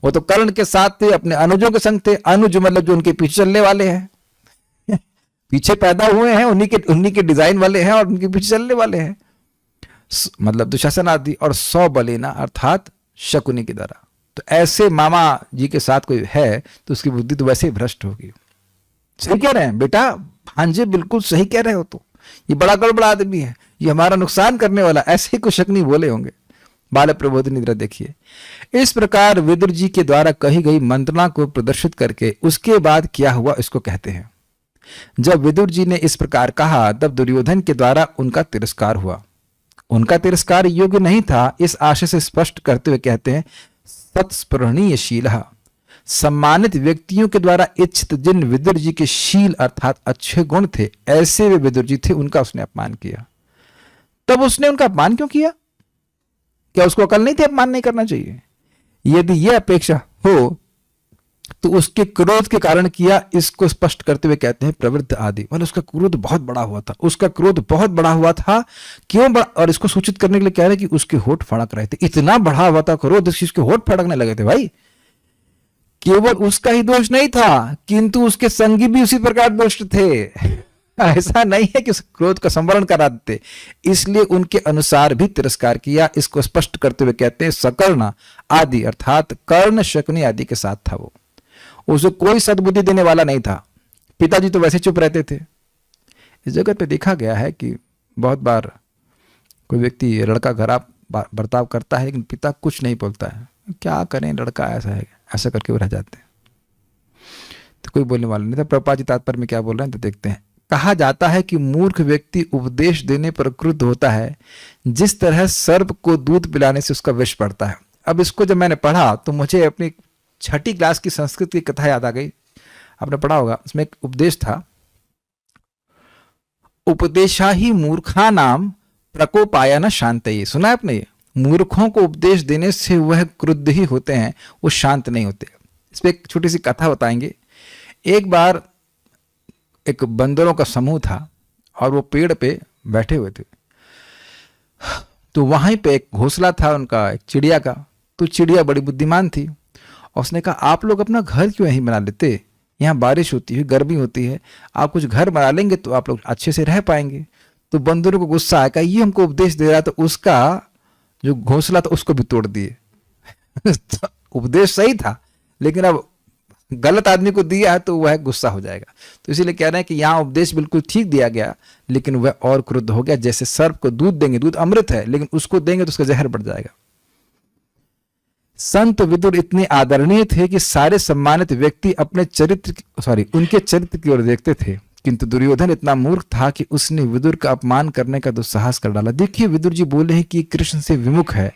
वो तो कर्ण के साथ थे, अपने अनुजों के संग थे। अनुज मतलब जो उनके पीछे चलने वाले हैं, पीछे पैदा हुए हैं, उन्हीं के डिजाइन वाले हैं और उनके पीछे चलने वाले हैं, मतलब दुशासन आदि। और सौबलेना अर्थात शकुनी के द्वारा। तो ऐसे मामा जी के साथ कोई है तो उसकी बुद्धि तो वैसे ही भ्रष्ट होगी। सही कह रहे हैं बेटा, भांजे बिल्कुल सही कह रहे हो। तो ये बड़ा गड़बड़ा आदमी है, ये हमारा नुकसान करने वाला, ऐसे ही कुछ शकुनी बोले होंगे। बाल प्रबोधन निद्रा देखिए। इस प्रकार विदुर जी के द्वारा कही गई मंत्रणा को प्रदर्शित करके उसके बाद क्या हुआ इसको कहते हैं। जब विदुर जी ने इस प्रकार कहा तब दुर्योधन के द्वारा उनका तिरस्कार हुआ। उनका तिरस्कार योग्य नहीं था, इस आशय से स्पष्ट करते हुए कहते हैं सत्स्पृहणीय शीलः, सम्मानित व्यक्तियों के द्वारा इच्छित जिन विदुर जी के शील अर्थात अच्छे गुण थे, ऐसे वे विदुर जी थे, उनका उसने अपमान किया। तब उसने उनका अपमान क्यों किया? क्या उसको अकल नहीं थी अपमान नहीं करना चाहिए? यदि यह अपेक्षा हो तो उसके क्रोध के कारण किया, इसको स्पष्ट करते हुए कहते हैं प्रवृत्त आदि, मतलब उसका क्रोध बहुत बड़ा हुआ था। उसका क्रोध बहुत बड़ा हुआ था, क्यों बड़ा? और इसको सूचित करने के लिए कह रहे हैं कि उसके होठ फड़क रहे थे। इतना बढ़ा हुआ था क्रोध, उसके होठ फड़कने लगे थे। भाई केवल उसका ही दोष नहीं था, किंतु उसके संगी भी उसी प्रकार दुष्ट थे। ऐसा नहीं है कि उस क्रोध का संवरण करा देते, इसलिए उनके अनुसार भी तिरस्कार किया। इसको स्पष्ट करते हुए कहते हैं सकर्ण आदि अर्थात कर्ण शकुनी आदि के साथ था। वो उसे कोई सद्बुद्धि देने वाला नहीं था, पिताजी तो वैसे चुप रहते थे। इस जगत पे देखा गया है कि बहुत बार कोई व्यक्ति लड़का खराब बर्ताव करता है लेकिन पिता कुछ नहीं बोलता है, क्या करें लड़का ऐसा है, ऐसा करके वो रह जाते हैं, तो कोई बोलने वाला नहीं था। प्रभुपाद जी तात्पर्य में क्या बोल रहे हैं तो देखते हैं। कहा जाता है कि मूर्ख व्यक्ति उपदेश देने पर क्रुद्ध होता है जिस तरह सर्प को दूध पिलाने से उसका विष पड़ता है। अब इसको जब मैंने पढ़ा तो मुझे अपनी 6ठी क्लास की संस्कृत की कथा याद आ गई। आपने पढ़ा होगा, उसमें एक उपदेश था, उपदेशा ही मूर्खा नाम प्रकोपाया न शांतये। सुना है आपने? ये मूर्खों को उपदेश देने से वह क्रुद्ध ही होते हैं, वो शांत नहीं होते। इस पर एक छोटी सी कथा बताएंगे। एक बार एक बंदरों का समूह था और वो पेड़ पे बैठे हुए थे, तो वहीं पे एक घोंसला था उनका, एक चिड़िया का। तो चिड़िया बड़ी बुद्धिमान थी और उसने कहा आप लोग अपना घर क्यों नहीं बना लेते, यहाँ बारिश होती है, गर्मी होती है, आप कुछ घर बना लेंगे तो आप लोग अच्छे से रह पाएंगे। तो बंदरों को गुस्सा आया, कहा ये हमको उपदेश दे रहा, तो उसका जो घोंसला था उसको भी तोड़ दिए। तो उपदेश सही था लेकिन अब गलत आदमी को दिया है तो वह गुस्सा हो जाएगा। तो इसीलिए कह रहे हैं कि यहाँ उपदेश बिल्कुल ठीक दिया गया लेकिन वह और क्रुद्ध हो गया। जैसे सर्प को दूध देंगे, दूध अमृत है लेकिन उसको देंगे तो उसका जहर बढ़ जाएगा। संत विदुर इतने आदरणीय थे कि सारे सम्मानित व्यक्ति अपने उनके चरित्र की ओर देखते थे, किंतु दुर्योधन इतना मूर्ख था कि उसने विदुर का अपमान करने का दुस्साहस कर डाला। देखिए विदुर जी बोले हैं कि कृष्ण से विमुख है,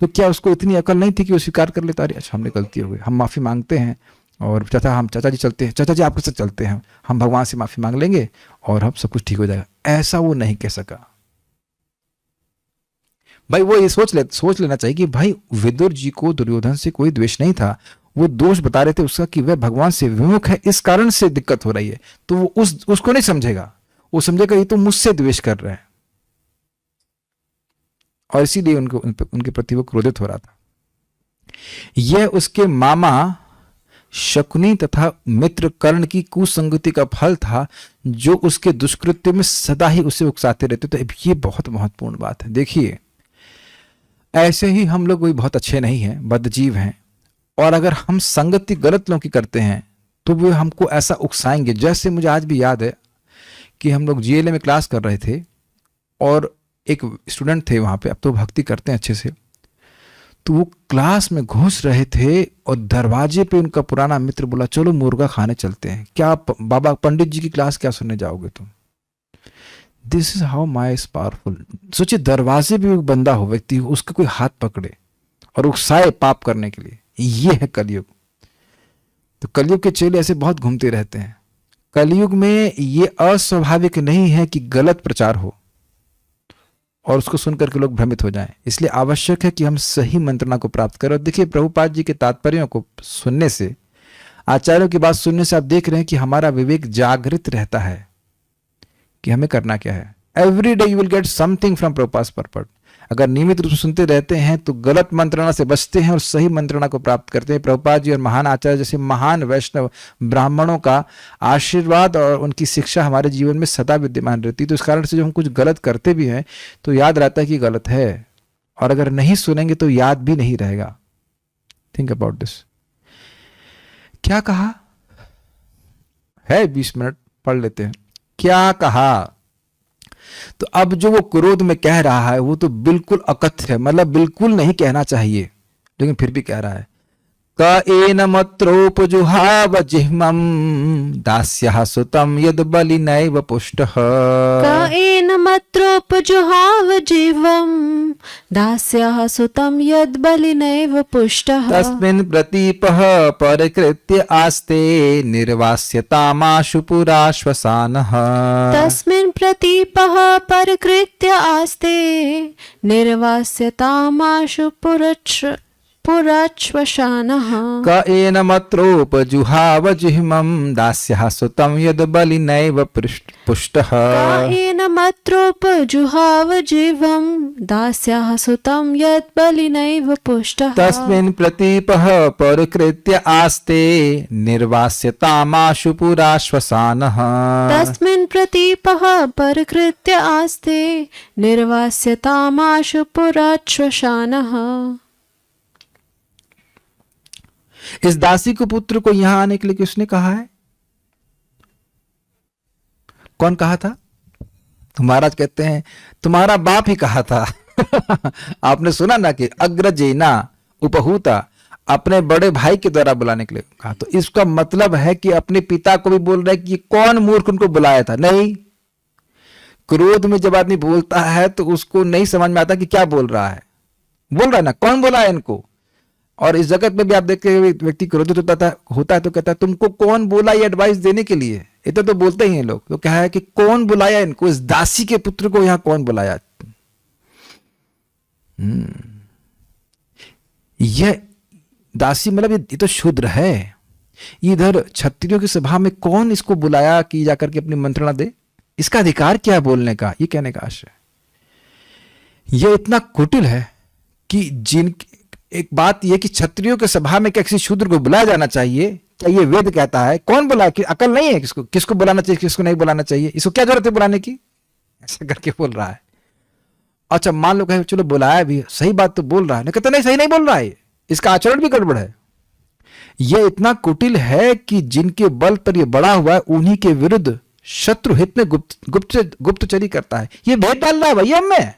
तो क्या उसको इतनी अकल नहीं थी कि वो स्वीकार कर लेता, अरे अच्छा हमने गलती हो गई, हम माफी मांगते हैं और चाचा जी चलते हैं, चाचा जी आपके साथ चलते हैं, हम भगवान से माफी मांग लेंगे और हम सब कुछ ठीक हो जाएगा। ऐसा वो नहीं कह सका। भाई वो ये सोच लेना चाहिए कि भाई विदुर जी को दुर्योधन से कोई द्वेष नहीं था, वो दोष बता रहे थे उसका कि वह भगवान से विमुख है, इस कारण से दिक्कत हो रही है। तो वो उसको नहीं समझेगा, वो समझेगा ये तो मुझसे द्वेष कर रहे हैं, और इसीलिए उनके प्रति वो क्रोधित हो रहा था। यह उसके मामा शकुनी तथा मित्र कर्ण की कुसंगति का फल था जो उसके दुष्कृत्य में सदा ही उसे उकसाते रहते। तो ये बहुत महत्वपूर्ण बात है। देखिए ऐसे ही हम लोग कोई बहुत अच्छे नहीं हैं, बदजीव हैं, और अगर हम संगति गलत लोगों की करते हैं तो वे हमको ऐसा उकसाएंगे। जैसे मुझे आज भी याद है कि हम लोग जीएलए में क्लास कर रहे थे और एक स्टूडेंट थे वहाँ पे, अब तो भक्ति करते हैं अच्छे से, तो वो क्लास में घुस रहे थे और दरवाजे पे उनका पुराना मित्र बोला चलो मुर्गा खाने चलते हैं। क्या बाबा पंडित जी की क्लास क्या सुनने जाओगे तुम? This is how Maya is powerful. सोचिए दरवाजे पे एक बंदा हो, व्यक्ति हो, उसका कोई हाथ पकड़े और उकसाए पाप करने के लिए। ये है कलयुग। तो कलयुग के चेले ऐसे बहुत घूमते रहते हैं। कलयुग में ये अस्वाभाविक नहीं है कि गलत प्रचार हो और उसको सुनकर के लोग भ्रमित हो जाएं। इसलिए आवश्यक है कि हम सही मंत्रणा को प्राप्त करें। और देखिए प्रभुपाद जी के तात्पर्यों को सुनने से, आचार्यों की बात सुनने से आप देख रहे हैं कि हमारा विवेक जागृत रहता है कि हमें करना क्या है। Every day you will get something from Prabhupada पर्पट। अगर नियमित रूप से सुनते रहते हैं तो गलत मंत्रणा से बचते हैं और सही मंत्रणा को प्राप्त करते हैं। प्रभुपाद जी और महान आचार्य जैसे महान वैष्णव ब्राह्मणों का आशीर्वाद और उनकी शिक्षा हमारे जीवन में सदा विद्यमान रहती है। तो इस कारण से जब हम कुछ गलत करते भी हैं तो याद रहता है कि गलत है, और अगर नहीं सुनेंगे तो याद भी नहीं रहेगा। Think about this. क्या कहा है? 20 मिनट पढ़ लेते हैं। क्या कहा? तो अब जो वो क्रोध में कह रहा है वो तो बिल्कुल अकथ्य है, मतलब बिल्कुल नहीं कहना चाहिए, लेकिन फिर भी कह रहा है। क एन मत्रोपजुहाव जिह्मं दास्यः सुतं यद बलिनैव पुष्टः। क एन मत्रोपजुहाव जिह्वं दास्यः सुतं यद् बलिनैव पुष्टः। तस्मिन् प्रतीपः परिकृत्य आस्ते निर्वास्यतामाशु पुराश्वसानः। तस्मिन् प्रतीपः परिकृत्य आस्ते निर्वास्यतामाशु पुराश्वसानः। क एन मत्रोपजुहाव जिह्मं दास्यः सुतं यद् बलिनैव पुष्टः। क एन मत्रोपजुहाव जिह्वं दास्यः सुतं यद् बलिनैव पुष्टः। तस्मिन् प्रतीपः परिकृत्य आस्ते निर्वास्यतामाशु पुराश्वसानः। तस्मिन् प्रतीपः परिकृत्य आस्ते निर्वास्यतामाशु पुराश्वसानः। इस दासी को पुत्र को यहां आने के लिए किसने कहा है? कौन कहा था? तो महाराज कहते हैं तुम्हारा बाप ही कहा था। आपने सुना ना कि अग्रजेना उपहूता, अपने बड़े भाई के द्वारा बुलाने के लिए कहा। तो इसका मतलब है कि अपने पिता को भी बोल रहे हैं कि कौन मूर्ख उनको बुलाया था? नहीं। क्रोध में जब आदमी बोलता है तो उसको नहीं समझ में आता कि क्या बोल रहा है। बोल रहा है ना कौन बोला है इनको। और इस जगत में भी आप देखते हैं व्यक्ति क्रोधित होता है तो कहता है तुमको कौन बोला ये एडवाइस देने के लिए। इतना तो बोलते ही हैं लोग। तो क्या है कि कौन बुलाया इनको, इस दासी के पुत्र को यहां कौन बुलाया। यह दासी मतलब ये तो शूद्र है। इधर क्षत्रियों की सभा में कौन इसको बुलाया कि जाकर के अपनी मंत्रणा दे। इसका अधिकार क्या है बोलने का, ये कहने का आशय। यह इतना कुटिल है कि एक बात यह कि क्षत्रियों के सभा में क्या किसी शूद्र को बुलाया जाना चाहिए? क्या ये वेद कहता है? कौन बुलाया? कि अकल नहीं है किसको बुलाना चाहिए, किसको नहीं बुलाना चाहिए? इसको क्या जरूरत है बुलाने की? ऐसा करके बोल रहा है। अच्छा मान लो कहे चलो बुलाया भी, सही बात तो बोल रहा है, कहते नहीं सही नहीं बोल रहा है, इसका आचरण भी गड़बड़ है। यह इतना कुटिल है कि जिनके बल पर यह बड़ा हुआ है उन्हीं के विरुद्ध शत्रु हित में गुप्तचरी करता है। ये भेद डाल रहा है भैया हमें,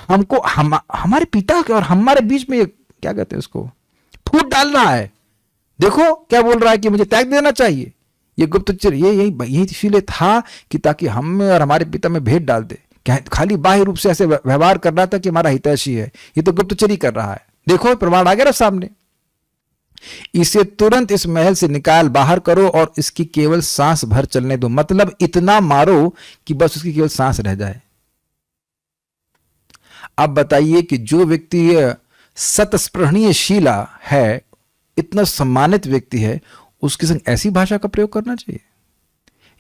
हमको हमारे पिता के और हमारे बीच में ये क्या कहते हैं उसको, फूट डाल रहा है। देखो क्या बोल रहा है कि मुझे त्याग देना चाहिए। ये गुप्तचर यही इसीलिए था कि ताकि हम में और हमारे पिता में भेद डाल दे। खाली बाह्य रूप से ऐसे व्यवहार कर रहा था कि हमारा हितैषी है, ये तो गुप्तचरी कर रहा है। देखो प्रमाण आ गया ना सामने। इसे तुरंत इस महल से निकाल बाहर करो और इसकी केवल सांस भर चलने दो। मतलब इतना मारो कि बस उसकी केवल सांस रह जाए। अब बताइए कि जो व्यक्ति सतस्पृहणीय शीला है, इतना सम्मानित व्यक्ति है, उसके संग ऐसी भाषा का प्रयोग करना चाहिए।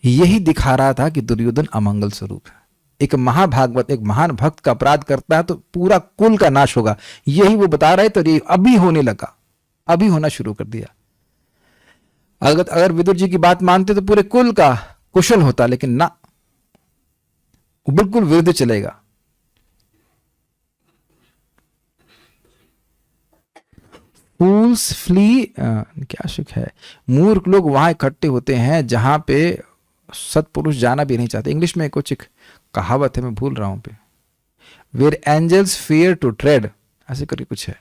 यही दिखा रहा था कि दुर्योधन अमंगल स्वरूप है। एक महाभागवत, एक महान भक्त का अपराध करता है तो पूरा कुल का नाश होगा, यही वो बता रहे। तो ये अभी होने लगा, अभी होना शुरू कर दिया। अगर विदुर जी की बात मानते तो पूरे कुल का कुशल होता, लेकिन ना, वो बिल्कुल विरुद्ध चलेगा। फूल्स फ्ली, क्या सुख है। मूर्ख लोग वहां इकट्ठे होते हैं जहां पे सत्पुरुष जाना भी नहीं चाहते। इंग्लिश में कुछ एक कहावत है, मैं भूल रहा हूं पे, where angels fear to tread, ऐसे करके कुछ है।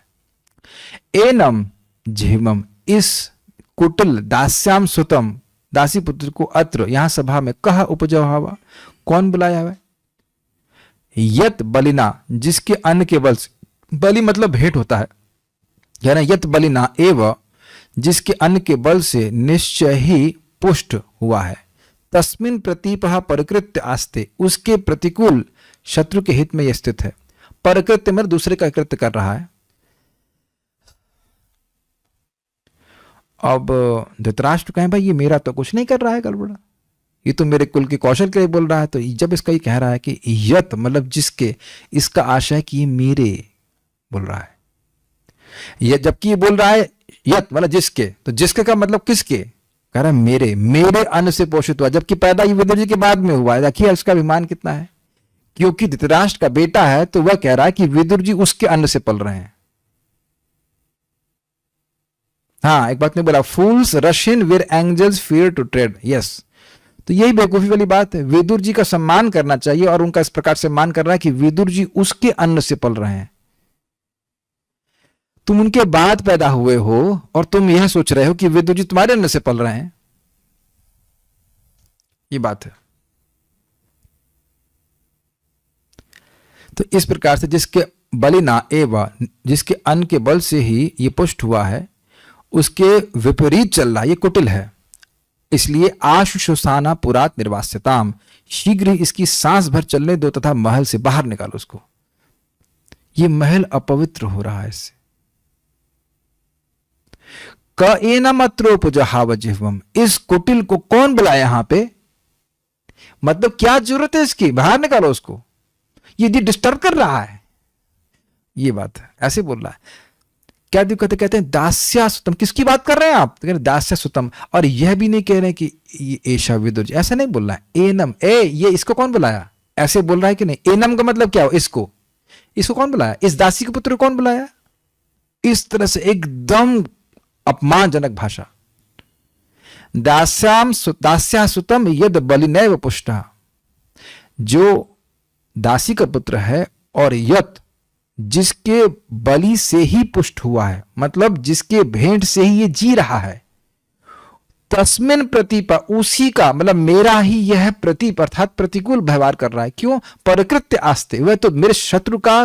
एनम झिमम, इस कुटिल दास्याम सुतम, दासी पुत्र को अत्र यहां सभा में कहा उपजा हवा, कौन बुलाया हुआ? यत बलिना, जिसके अन्न के बल से, बलि मतलब भेंट होता है, यानी यत बलिना एव, जिसके अन्न के बल से निश्चय ही पुष्ट हुआ है, तस्मिन प्रतीपः परकृत्य आस्ते, उसके प्रतिकूल शत्रु के हित में यह स्थित है। परकृत्य में दूसरे का कृत्य कर रहा है। अब धृतराष्ट्र कहें भाई ये मेरा तो कुछ नहीं कर रहा है गड़बड़ा, ये तो मेरे कुल के कौशल के लिए बोल रहा है। तो जब इसका ये कह रहा है कि यत मतलब जिसके, इसका आशय है कि ये मेरे बोल रहा है। ये जबकि ये बोल रहा है यत मतलब जिसके, तो जिसके का मतलब किसके? कह रहा है मेरे अन्न से पोषित हुआ, जबकि पैदा ये विदुर जी के बाद में हुआ है। देखिए उसका अभिमान कितना है, क्योंकि धृतराष्ट्र का बेटा है तो वह कह रहा है कि विदुर जी उसके अन्न से पल रहे हैं। हाँ एक बात नहीं बोला, fools rush in where angels fear to tread. Yes, तो यही बेवकूफी वाली बात है। विदुर जी का सम्मान करना चाहिए और उनका इस प्रकार से सम्मान कर रहा है कि विदुर जी उसके अन्न से पल रहे हैं। तुम उनके बाद पैदा हुए हो और तुम यह सोच रहे हो कि विदुर जी तुम्हारे अन्न से पल रहे हैं, ये बात है। तो इस प्रकार से जिसके बलिना एवा, जिसके अन्न के बल से ही ये पुष्ट हुआ है, उसके विपरीत चल रहा, ये कुटिल है। इसलिए आशुशोसाना पुरात निर्वास्यताम, शीघ्र ही इसकी सांस भर चलने दो तथा महल से बाहर निकालो उसको। ये महल अपवित्र हो रहा है इससे। क एनम अत्रोपजहाव जिह्वम, इस कुटिल को कौन बुलाया यहां पे? मतलब क्या जरूरत है इसकी, बाहर निकालो उसको, ये डिस्टर्ब कर रहा है। ये बात है, ऐसे बोल रहा है। क्या दिक्कत है? कहते हैं दास्या सुतम, किसकी बात कर रहे हैं आप? तो कहते हैं दास्या सुतम, और यह भी नहीं कह रहे हैं कि ये ऐशा विदुर जी, ऐसा नहीं बोल रहा है। एनम ये इसको कौन बुलाया, ऐसे बोल रहा है कि नहीं। एनम का मतलब क्या हो, इसको कौन बुलाया, इस दासी के पुत्र को कौन बुलाया? इस तरह से एकदम अपमानजनक भाषा। दास्या सुतम यद बलिनैव पुष्टः, जो दासी का पुत्र है और यत जिसके बलि से ही पुष्ट हुआ है, मतलब जिसके भेंट से ही ये जी रहा है, तस्मिन प्रतिपा, उसी का मतलब मेरा ही यह प्रतीप अर्थात प्रतिकूल व्यवहार कर रहा है। क्यों? परकृत्य आस्ते, वह तो मेरे शत्रु का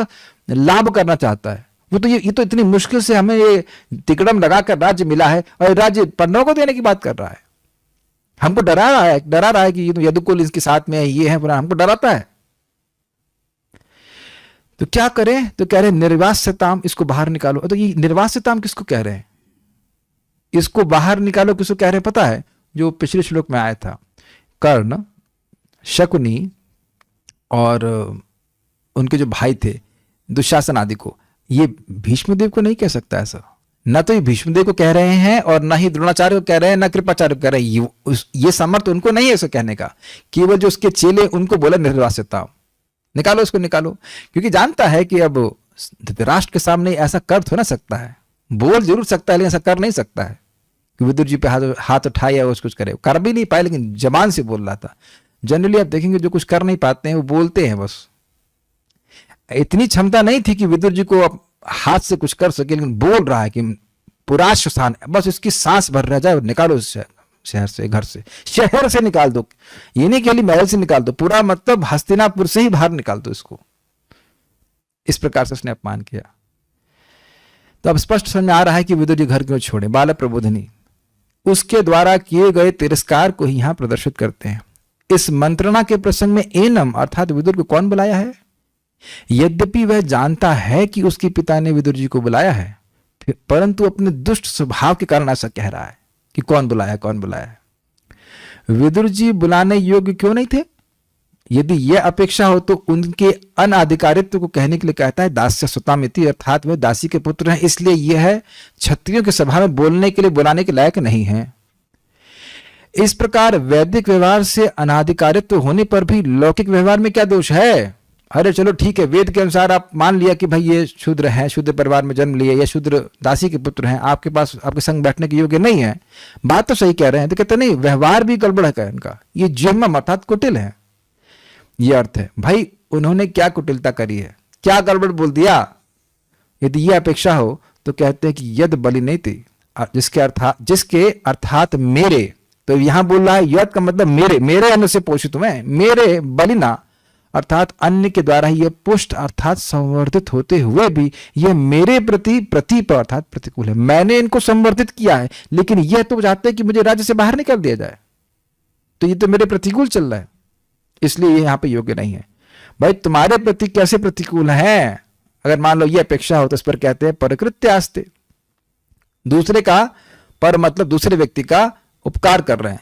लाभ करना चाहता है। वो तो ये तो इतनी मुश्किल से हमें ये तिकड़म लगाकर राज्य मिला है और राज्य पन्नों को देने की बात कर रहा है। हमको डरा रहा है कि यदुकुल इसके साथ में है, ये है, पूरा हमको डराता है। तो क्या करें? तो कह रहे निर्वास्यताम, इसको बाहर निकालो। तो ये निर्वास्यताम किसको कह रहे हैं? इसको बाहर निकालो किसको कह रहे हैं पता है? जो पिछले श्लोक में आया था, कर्ण, शकुनी और उनके जो भाई थे दुशासन आदि को। ये भीष्मदेव को नहीं कह सकता ऐसा। न तो ये भीष्मदेव को कह रहे हैं और न ही द्रोणाचार्य को कह रहे हैं, न कृपाचार्य को कह रहे हैं। ये सामर्थ्य उनको नहीं है ऐसा कहने का। केवल जो उसके चेले उनको बोला निर्वास्यता, निकालो इसको निकालो, क्योंकि जानता है कि अब धृतराष्ट्र के सामने ऐसा कर तो ना सकता है। बोल जरूर सकता है लेकिन ऐसा कर नहीं सकता है कि विदुर जी पे हाथ उठाए या कुछ करे। कर भी नहीं पाए लेकिन जबान से बोल रहा था। जनरली आप देखेंगे जो कुछ कर नहीं पाते हैं वो बोलते हैं बस। इतनी क्षमता नहीं थी कि विदुर जी को अब हाथ से कुछ कर सके, लेकिन बोल रहा है कि पुराश्वसान, बस इसकी सांस भर रह जाए, निकालो शहर से, घर से, शहर से निकाल दो। ये नहीं कि महल से निकाल दो, पूरा मतलब हस्तिनापुर से ही बाहर निकाल दो इसको। इस प्रकार से उसने अपमान किया। तो अब स्पष्ट समझ में आ रहा है कि विदुर जी घर क्यों छोड़े। बाल प्रबोधनी उसके द्वारा किए गए तिरस्कार को ही यहां प्रदर्शित करते हैं। इस मंत्रणा के प्रसंग में एनम अर्थात विदुर को कौन बुलाया है? यद्यपि वह जानता है कि उसके पिता ने विदुर जी को बुलाया है, परंतु अपने दुष्ट स्वभाव के कारण ऐसा कह रहा है कि कौन बुलाया, कौन बुलाया है। विदुर जी बुलाने योग्य क्यों नहीं थे? यदि यह अपेक्षा हो तो उनके अनाधिकारित्व को कहने के लिए कहता है दास्य सुतामिति, अर्थात वह दासी के पुत्र हैं, इसलिए यह क्षत्रियों की सभा में बोलने के लिए बुलाने के लायक नहीं है। इस प्रकार वैदिक व्यवहार से अनाधिकारित्व होने पर भी लौकिक व्यवहार में क्या दोष है? अरे चलो ठीक है, वेद के अनुसार आप मान लिया कि भाई ये शूद्र हैं, शूद्र परिवार में जन्म लिए, या शूद्र दासी के पुत्र हैं, आपके पास आपके संग बैठने के योग्य नहीं है। बात तो सही कह रहे हैं। तो कहते नहीं, व्यवहार भी गड़बड़ है इनका, ये जन्म अर्थात कुटिल है, ये अर्थ है। भाई उन्होंने क्या कुटिलता करी है, क्या गड़बड़ बोल दिया? यदि ये अपेक्षा हो तो कहते हैं कि यद बलि नहीं थी, जिसके अर्थात मेरे, तो यहां बोल रहा है यद का मतलब मेरे अन्न से पोषित हुए, मेरे बलिना अर्थात अन्य के द्वारा यह पुष्ट अर्थात संवर्धित होते हुए भी यह मेरे प्रति प्रतिप अर्थात प्रतिकूल है। मैंने इनको संवर्धित किया है, लेकिन यह तो चाहते हैं कि मुझे राज्य से बाहर निकाल दिया जाए, तो ये तो मेरे प्रतिकूल चल रहा है, इसलिए ये यहां पे योग्य नहीं है। भाई तुम्हारे प्रति कैसे प्रतिकूल है? अगर मान लो ये अपेक्षा हो तो इस पर कहते हैं परकृत्य आस्ते। दूसरे का पर मतलब दूसरे व्यक्ति का उपकार कर रहे हैं।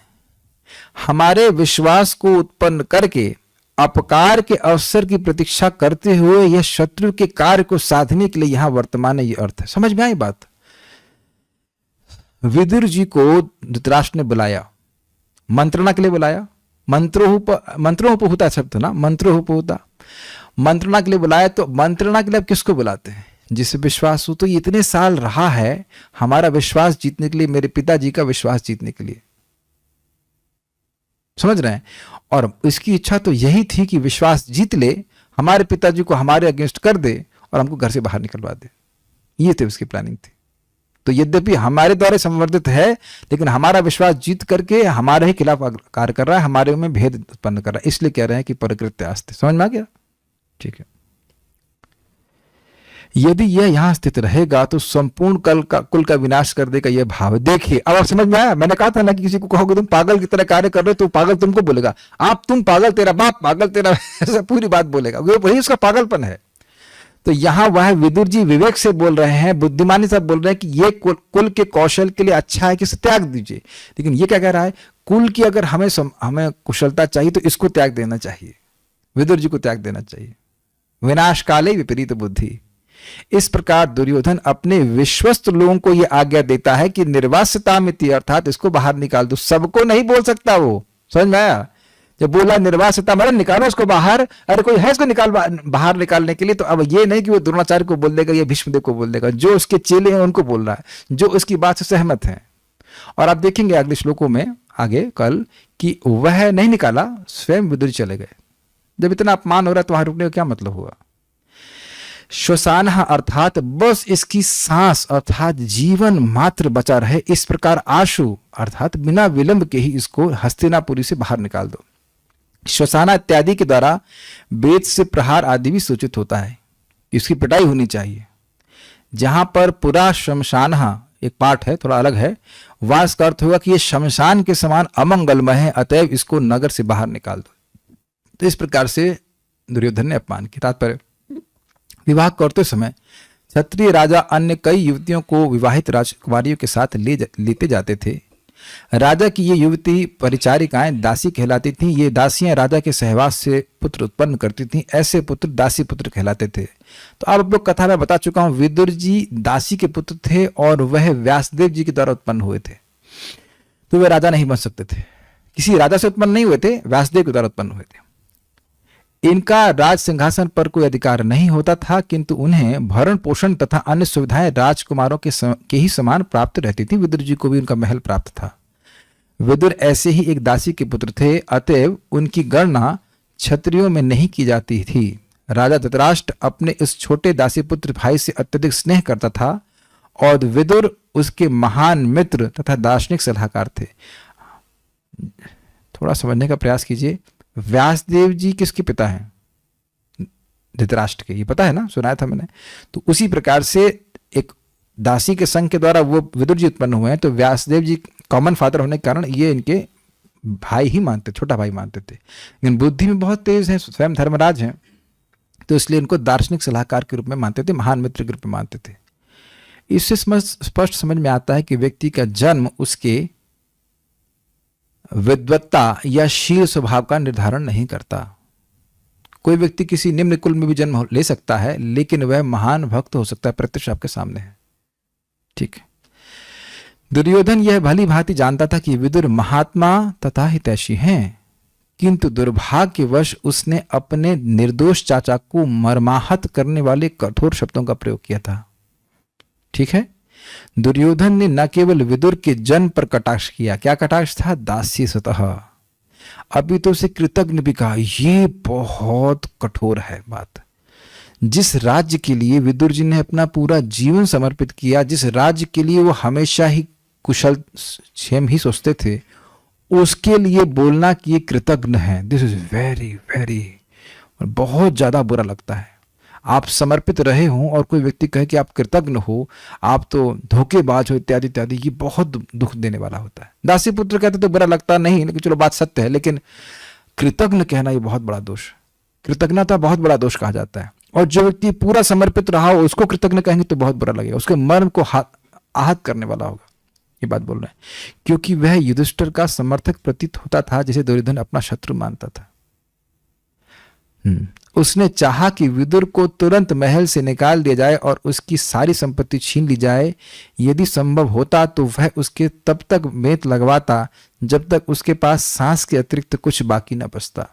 हमारे विश्वास को उत्पन्न करके अपकार के अवसर की प्रतीक्षा करते हुए यह शत्रु के कार्य को साधने के लिए यहां वर्तमान है, ये अर्थ है। समझ में आई बात? विदुर जी को धृतराष्ट्र ने बुलाया, मंत्रणा के लिए बुलाया। मंत्रोपहुता शब्द ना, मंत्रोपहुता, मंत्रणा के लिए बुलाया। तो मंत्रणा के लिए अब किसको बुलाते हैं? जिसे विश्वास हो। तो ये इतने साल रहा है हमारा विश्वास जीतने के लिए, मेरे पिताजी का विश्वास जीतने के लिए, समझ रहे हैं? और इसकी इच्छा तो यही थी कि विश्वास जीत ले, हमारे पिताजी को हमारे अगेंस्ट कर दे और हमको घर से बाहर निकलवा दे। ये थे उसकी प्लानिंग थी। तो यद्यपि हमारे द्वारा संवर्धित है, लेकिन हमारा विश्वास जीत करके हमारे ही खिलाफ कार्य कर रहा है, हमारे में भेद उत्पन्न कर रहा है, इसलिए कह रहे हैं कि परकृत्य आस्ते। समझ में आ गया? ठीक है। यदि यह यहां स्थित रहेगा तो संपूर्ण कुल का विनाश कर देगा यह भाव। देखिए अब आप समझ में आया? मैंने कहा था ना कि किसी को कहोगे तुम पागल की तरह कार्य कर रहे हो तो पागल तुमको बोलेगा, तुम पागल, तेरा बाप पागल, तेरा ऐसा पूरी बात बोलेगा, वही उसका पागलपन है। तो यहां वह विदुर जी विवेक से बोल रहे हैं, बुद्धिमानी से बोल रहे हैं कि ये कुल के कौशल के लिए अच्छा है कि इसे त्याग दीजिए। लेकिन ये क्या कह रहा है? कुल की अगर हमें कुशलता चाहिए तो इसको त्याग देना चाहिए, विदुर जी को त्याग देना चाहिए। विनाश काले विपरीत बुद्धि। इस प्रकार दुर्योधन अपने विश्वस्त लोगों को यह आज्ञा देता है कि निर्वास्यता मिति अर्थात इसको बाहर निकाल दो। सबको नहीं बोल सकता वो, समझ में आया? जब बोला निर्वास्यता मतलब निकालो उसको बाहर, अरे कोई है इसको बाहर निकालने के लिए, तो अब ये नहीं कि वो द्रोणाचार्य को बोल देगा या भीष्मदेव को बोल देगा, जो उसके चेले हैं उनको बोल रहा है, जो उसकी बात से सहमत हैं। और आप देखेंगे अगले श्लोकों में आगे कल कि वह नहीं निकाला, स्वयं विदुर चले गए। जब इतना अपमान हो रहा है तो वहां रुकने का क्या मतलब हुआ? श्वसान अर्थात बस इसकी सांस अर्थात जीवन मात्र बचा रहे, इस प्रकार आशु अर्थात बिना विलंब के ही इसको हस्तिनापुरी से बाहर निकाल दो। श्वसाना इत्यादि के द्वारा वेद से प्रहार आदि भी सूचित होता है, इसकी पिटाई होनी चाहिए। जहां पर पुरा शमशान, एक पाठ है थोड़ा अलग है, वास का अर्थ होगा कि ये शमशान के समान अमंगलमय है, अतएव इसको नगर से बाहर निकाल दो। तो इस प्रकार से दुर्योधन ने अपमान किया। तात्पर्य, विवाह करते समय क्षत्रिय राजा अन्य कई युवतियों को विवाहित राजकुमारियों के साथ लेते जाते थे। राजा की ये युवती परिचारिकाएं दासी कहलाती थीं। ये दासियां राजा के सहवास से पुत्र उत्पन्न करती थीं। ऐसे पुत्र दासी पुत्र कहलाते थे। तो अब लोग कथा में बता चुका हूं, विदुर जी दासी के पुत्र थे और वह व्यासदेव जी के द्वारा उत्पन्न हुए थे। तो वे राजा नहीं बन सकते थे, किसी राजा से उत्पन्न नहीं हुए थे, व्यासदेव के द्वारा उत्पन्न हुए थे। इनका राज सिंहासन पर कोई अधिकार नहीं होता था, किंतु उन्हें भरण पोषण तथा अन्य सुविधाएं राजकुमारों के ही समान प्राप्त रहती थी। विदुर जी को भी उनका महल प्राप्त था। विदुर ऐसे ही एक दासी के पुत्र थे, अतएव उनकी गणना क्षत्रियों में नहीं की जाती थी। राजा धृतराष्ट्र अपने इस छोटे दासी पुत्र भाई से अत्यधिक स्नेह करता था और विदुर उसके महान मित्र तथा दार्शनिक सलाहकार थे। थोड़ा समझने का प्रयास कीजिए, व्यासदेव जी किसके पिता हैं? धृतराष्ट्र के, ये पता है ना, सुनाया था मैंने। तो उसी प्रकार से एक दासी के संग के द्वारा वो विदुर जी उत्पन्न हुए हैं। तो व्यासदेव जी कॉमन फादर होने के कारण ये इनके भाई ही मानते, छोटा भाई मानते थे। लेकिन बुद्धि में बहुत तेज है, स्वयं धर्मराज हैं, तो इसलिए इनको दार्शनिक सलाहकार के रूप में मानते थे, महान मित्र के रूप में मानते थे। इससे स्पष्ट समझ में आता है कि व्यक्ति का जन्म उसके विद्वत्ता या शील स्वभाव का निर्धारण नहीं करता। कोई व्यक्ति किसी निम्न कुल में भी जन्म ले सकता है, लेकिन वह महान भक्त हो सकता है, प्रत्यक्ष आपके सामने है। ठीक है। दुर्योधन यह भली भांति जानता था कि विदुर महात्मा तथा हितैषी हैं, किंतु दुर्भाग्यवश उसने अपने निर्दोष चाचा को मर्माहत करने वाले कठोर शब्दों का प्रयोग किया था। ठीक है। दुर्योधन ने न केवल विदुर के जन्म पर कटाक्ष किया, क्या कटाक्ष था? दासी सतह। अभी तो उसे कृतज्ञ भी कहा। ये बहुत कठोर है बात। जिस राज्य के लिए विदुर जी ने अपना पूरा जीवन समर्पित किया, जिस राज्य के लिए वो हमेशा ही कुशल क्षेम ही सोचते थे, उसके लिए बोलना कि ये कृतज्ञ है, दिस इज वेरी वेरी, बहुत ज्यादा बुरा लगता है। आप समर्पित रहे हों और कोई व्यक्ति कहे कि आप कृतज्ञ हो, आप तो धोखेबाज हो, इत्यादि इत्यादि, ये बहुत दुख देने वाला होता है। दासी पुत्र कहते तो बुरा लगता नहीं, लेकिन चलो बात सत्य है, लेकिन कृतज्ञ कहना ये बहुत बड़ा दोष, कृतज्ञता बहुत बड़ा दोष कहा जाता है। और जो व्यक्ति पूरा समर्पित रहा हो उसको कृतज्ञ कहेंगे तो बहुत बुरा लगेगा, उसके मर्म को आहत करने वाला होगा। ये बात बोल रहे हैं क्योंकि वह युधिष्ठिर का समर्थक प्रतीत होता था, जिसे दुर्योधन अपना शत्रु मानता था। उसने चाहा कि विदुर को तुरंत महल से निकाल दिया जाए और उसकी सारी संपत्ति छीन ली जाए। यदि संभव होता तो वह उसके तब तक मेत लगवाता जब तक उसके पास सांस के अतिरिक्त कुछ बाकी न बचता।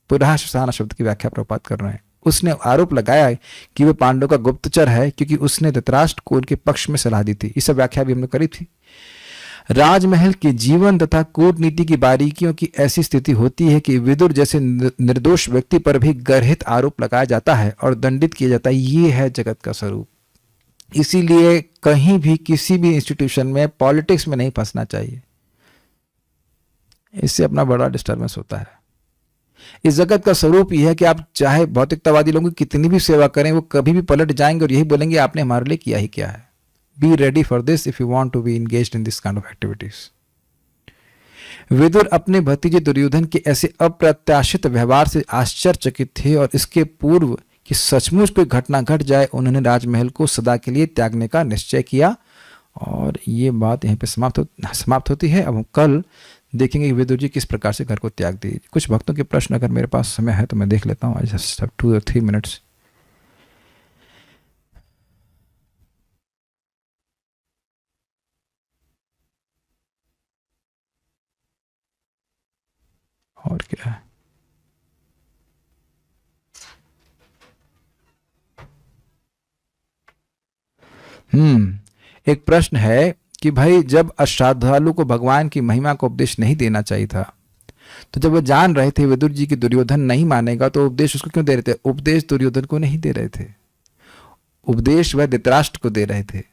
पुनः श्वसाना शब्द की व्याख्या प्रपात कर रहे हैं। उसने आरोप लगाया कि वह पांडव का गुप्तचर है, क्योंकि उसने धृतराष्ट्र को उनके पक्ष में सलाह दी थी। इस व्याख्या भी हमने करी थी। राजमहल के जीवन तथा कूटनीति की बारीकियों की ऐसी स्थिति होती है कि विदुर जैसे निर्दोष व्यक्ति पर भी गर्हित आरोप लगाया जाता है और दंडित किया जाता है। ये है जगत का स्वरूप। इसीलिए कहीं भी किसी भी इंस्टीट्यूशन में पॉलिटिक्स में नहीं फंसना चाहिए, इससे अपना बड़ा डिस्टर्बेंस होता है। इस जगत का स्वरूप यह है कि आप चाहे भौतिकतावादी लोगों की कितनी भी सेवा करें, वो कभी भी पलट जाएंगे और यही बोलेंगे आपने हमारे लिए किया ही क्या है। Be ready for this if you want to be engaged in this kind of activities. Vidur अपने भतीजे दुर्योधन के ऐसे अप्रत्याशित व्यवहार से आश्चर्यचकित थे और इसके पूर्व कि सचमुच कोई घटना घट जाए, उन्होंने राजमहल को सदा के लिए त्यागने का निश्चय किया। और ये बात यहीं पे समाप्त होती है। अब हम कल देखेंगे कि विदुर जी किस प्रकार से घर को त्याग दिए। कुछ भक्तों के प्रश्न अगर मेरे पास समय है तो मैं देख लेता हूँ। I just have 2 or 3 minutes. और क्या है? एक प्रश्न है कि भाई जब अश्रद्धालु को भगवान की महिमा का उपदेश नहीं देना चाहिए था, तो जब वो जान रहे थे विदुर जी की दुर्योधन नहीं मानेगा, तो उपदेश उसको क्यों दे रहे थे? उपदेश दुर्योधन को नहीं दे रहे थे, उपदेश वह धृतराष्ट्र को दे रहे थे।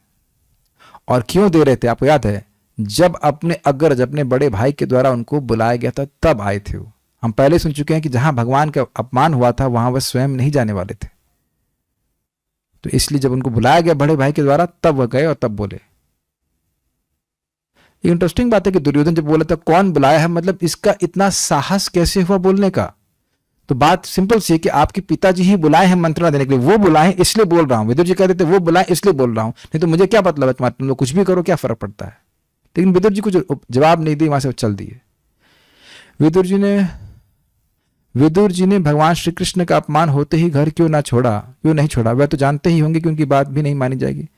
और क्यों दे रहे थे आपको याद है? जब अपने अग्रज, अपने बड़े भाई के द्वारा उनको बुलाया गया था, तब आए थे वो। हम पहले सुन चुके हैं कि जहां भगवान का अपमान हुआ था वहां वह स्वयं नहीं जाने वाले थे, तो इसलिए जब उनको बुलाया गया बड़े भाई के द्वारा, तब वह गए और तब बोले। इंटरेस्टिंग बात है कि दुर्योधन जब बोला था कौन बुलाया है, मतलब इसका इतना साहस कैसे हुआ बोलने का? तो बात सिंपल सी है कि आपके पिताजी ही बुलाए हैं मंत्रणा देने के लिए, वो बुलाए इसलिए बोल रहा हूं। विदुर जी कहते थे वो बुलाए इसलिए बोल रहा हूं, नहीं तो मुझे क्या मतलब है तुम्हारा, तुम लोग कुछ भी करो, क्या फर्क पड़ता है? लेकिन विदुर जी कुछ जवाब नहीं दिए, वहां से चल दिए। विदुर जी ने भगवान श्री कृष्ण का अपमान होते ही घर क्यों नहीं छोड़ा? वह तो जानते ही होंगे कि उनकी बात भी नहीं मानी जाएगी।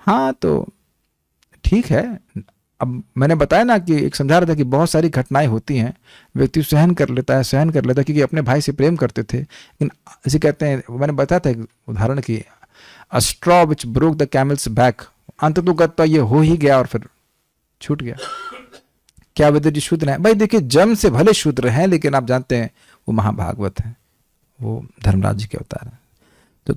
हाँ, तो ठीक है। अब मैंने बताया ना कि एक समझा रहा था कि बहुत सारी घटनाएं होती हैं, व्यक्ति सहन कर लेता है क्योंकि अपने भाई से प्रेम करते थे। लेकिन इसे कहते हैं, मैंने बताया था एक उदाहरण की, a straw which broke the camel's back, अंततोगत्वा ये हो ही गया और फिर छूट गया। क्या विदुर जी शूद्र हैं? भाई देखिए, जन्म से भले शूद्र हैं, लेकिन आप जानते हैं वो महाभागवत हैं, वो धर्मराज जी के अवतार हैं। तो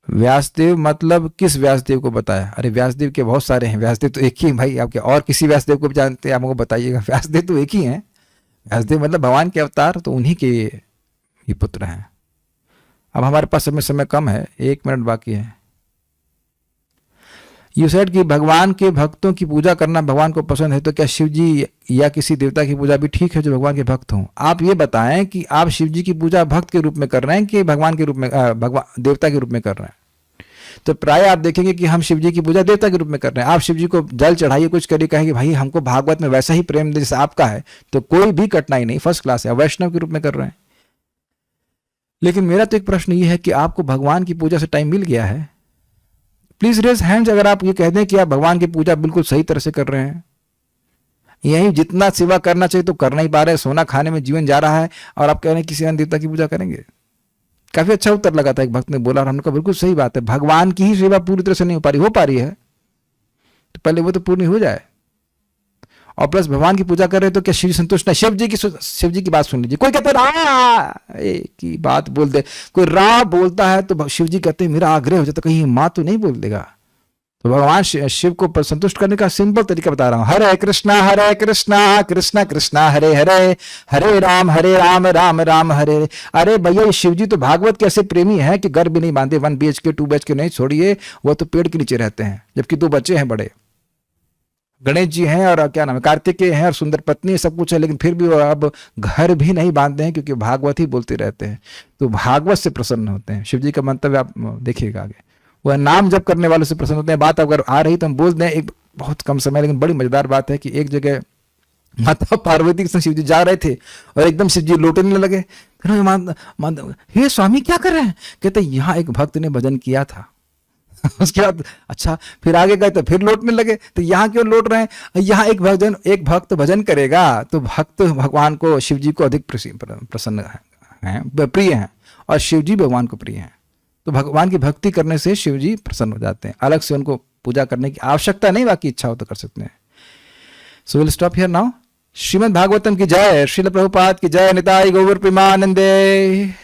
व्यासदेव मतलब किस व्यासदेव को बताया? अरे व्यासदेव के बहुत सारे हैं, व्यासदेव तो एक ही है भाई। आपके और किसी व्यासदेव को भी जानते हैं, आप हमको बताइएगा। व्यासदेव तो एक ही हैं, व्यासदेव मतलब भगवान के अवतार, तो उन्हीं के ये पुत्र हैं। अब हमारे पास समय कम है, 1 मिनट बाकी है। यू सेड कि भगवान के भक्तों की पूजा करना भगवान को पसंद है, तो क्या शिव जी या किसी देवता की पूजा भी ठीक है जो भगवान के भक्त हों? आप ये बताएं कि आप शिव जी की पूजा भक्त के रूप में कर रहे हैं कि भगवान के रूप में, भगवान देवता के रूप में कर रहे हैं? तो प्राय आप देखेंगे कि हम शिव जी की पूजा देवता के रूप में कर रहे हैं। आप शिव जी को जल चढ़ाइए, कुछ करिए, कहेंगे भाई हमको भागवत में वैसा ही प्रेम जैसा आपका है, तो कोई भी कठिनाई नहीं, फर्स्ट क्लास है, वैष्णव के रूप में कर रहे हैं। लेकिन मेरा तो एक प्रश्न ये है कि आपको भगवान की पूजा से टाइम मिल गया है? प्लीज रेज हैंड्स अगर आप ये कह दें कि आप भगवान की पूजा बिल्कुल सही तरह से कर रहे हैं। यही जितना सेवा करना चाहिए तो कर नहीं पा रहे, सोना खाने में जीवन जा रहा है, और आप कह रहे हैं किसी अन्य देवता की पूजा करेंगे। काफी अच्छा उत्तर लगा था, एक भक्त ने बोला, और हमने कहा बिल्कुल सही बात है, भगवान की ही सेवा पूरी तरह से नहीं हो पा रही है, तो पहले वो तो पूरी हो जाए। और प्लस भगवान की पूजा कर रहे तो क्या शिव जी संतुष्ट नहीं? शिव जी की बात सुन लीजिए। कोई कहता है रा, एक ही बात बोल दे, कोई रा बोलता है तो शिव जी कहते हैं मेरा आग्रह हो जाता, कहीं माँ तो नहीं बोल देगा। तो भगवान शिव को संतुष्ट करने का सिंपल तरीका बता रहा हूं, हरे कृष्णा कृष्णा कृष्णा हरे हरे, हरे राम राम राम हरे। अरे भैया, शिव जी तो भागवत के ऐसे प्रेमी हैं कि घर भी नहीं बांधे, 1 BHK 2 BHK नहीं, छोड़िए, वो तो पेड़ के नीचे रहते हैं, जबकि 2 बच्चे हैं बड़े, गणेश जी हैं और क्या नाम है, कार्तिकेय हैं, और सुंदर पत्नी, सब कुछ है, लेकिन फिर भी वो अब घर भी नहीं बांधते हैं, क्योंकि भागवत ही बोलते रहते हैं। तो भागवत से प्रसन्न होते हैं। शिव जी का मंतव्य आप देखिएगा आगे, वह नाम जप करने वालों से प्रसन्न होते हैं। बात अगर आ रही तो हम बोल दें, एक बहुत कम समय लेकिन बड़ी मजेदार बात है कि एक जगह माता पार्वती के संग शिव जी जा रहे थे और एकदम शिव जी लौटने लगे। हे स्वामी क्या कर रहे हैं? कहते यहाँ एक भक्त ने भजन किया था। उसके बाद अच्छा फिर आगे गए तो फिर लौटने लगे, तो यहाँ क्यों लौट रहे हैं? यहाँ एक भक्त भजन करेगा तो भक्त भगवान को, शिव जी को अधिक प्रसन्न हैं, प्रिय हैं, और शिव जी भगवान को प्रिय हैं। तो भगवान की भक्ति करने से शिव जी प्रसन्न हो जाते हैं। अलग से उनको पूजा करने की आवश्यकता नहीं, बाकी इच्छा हो तो कर सकते हैं। So will stop here now. Shrimad Bhagavatam की जय, श्रील प्रभुपाद की जय, निताई गौर प्रेमानंदे।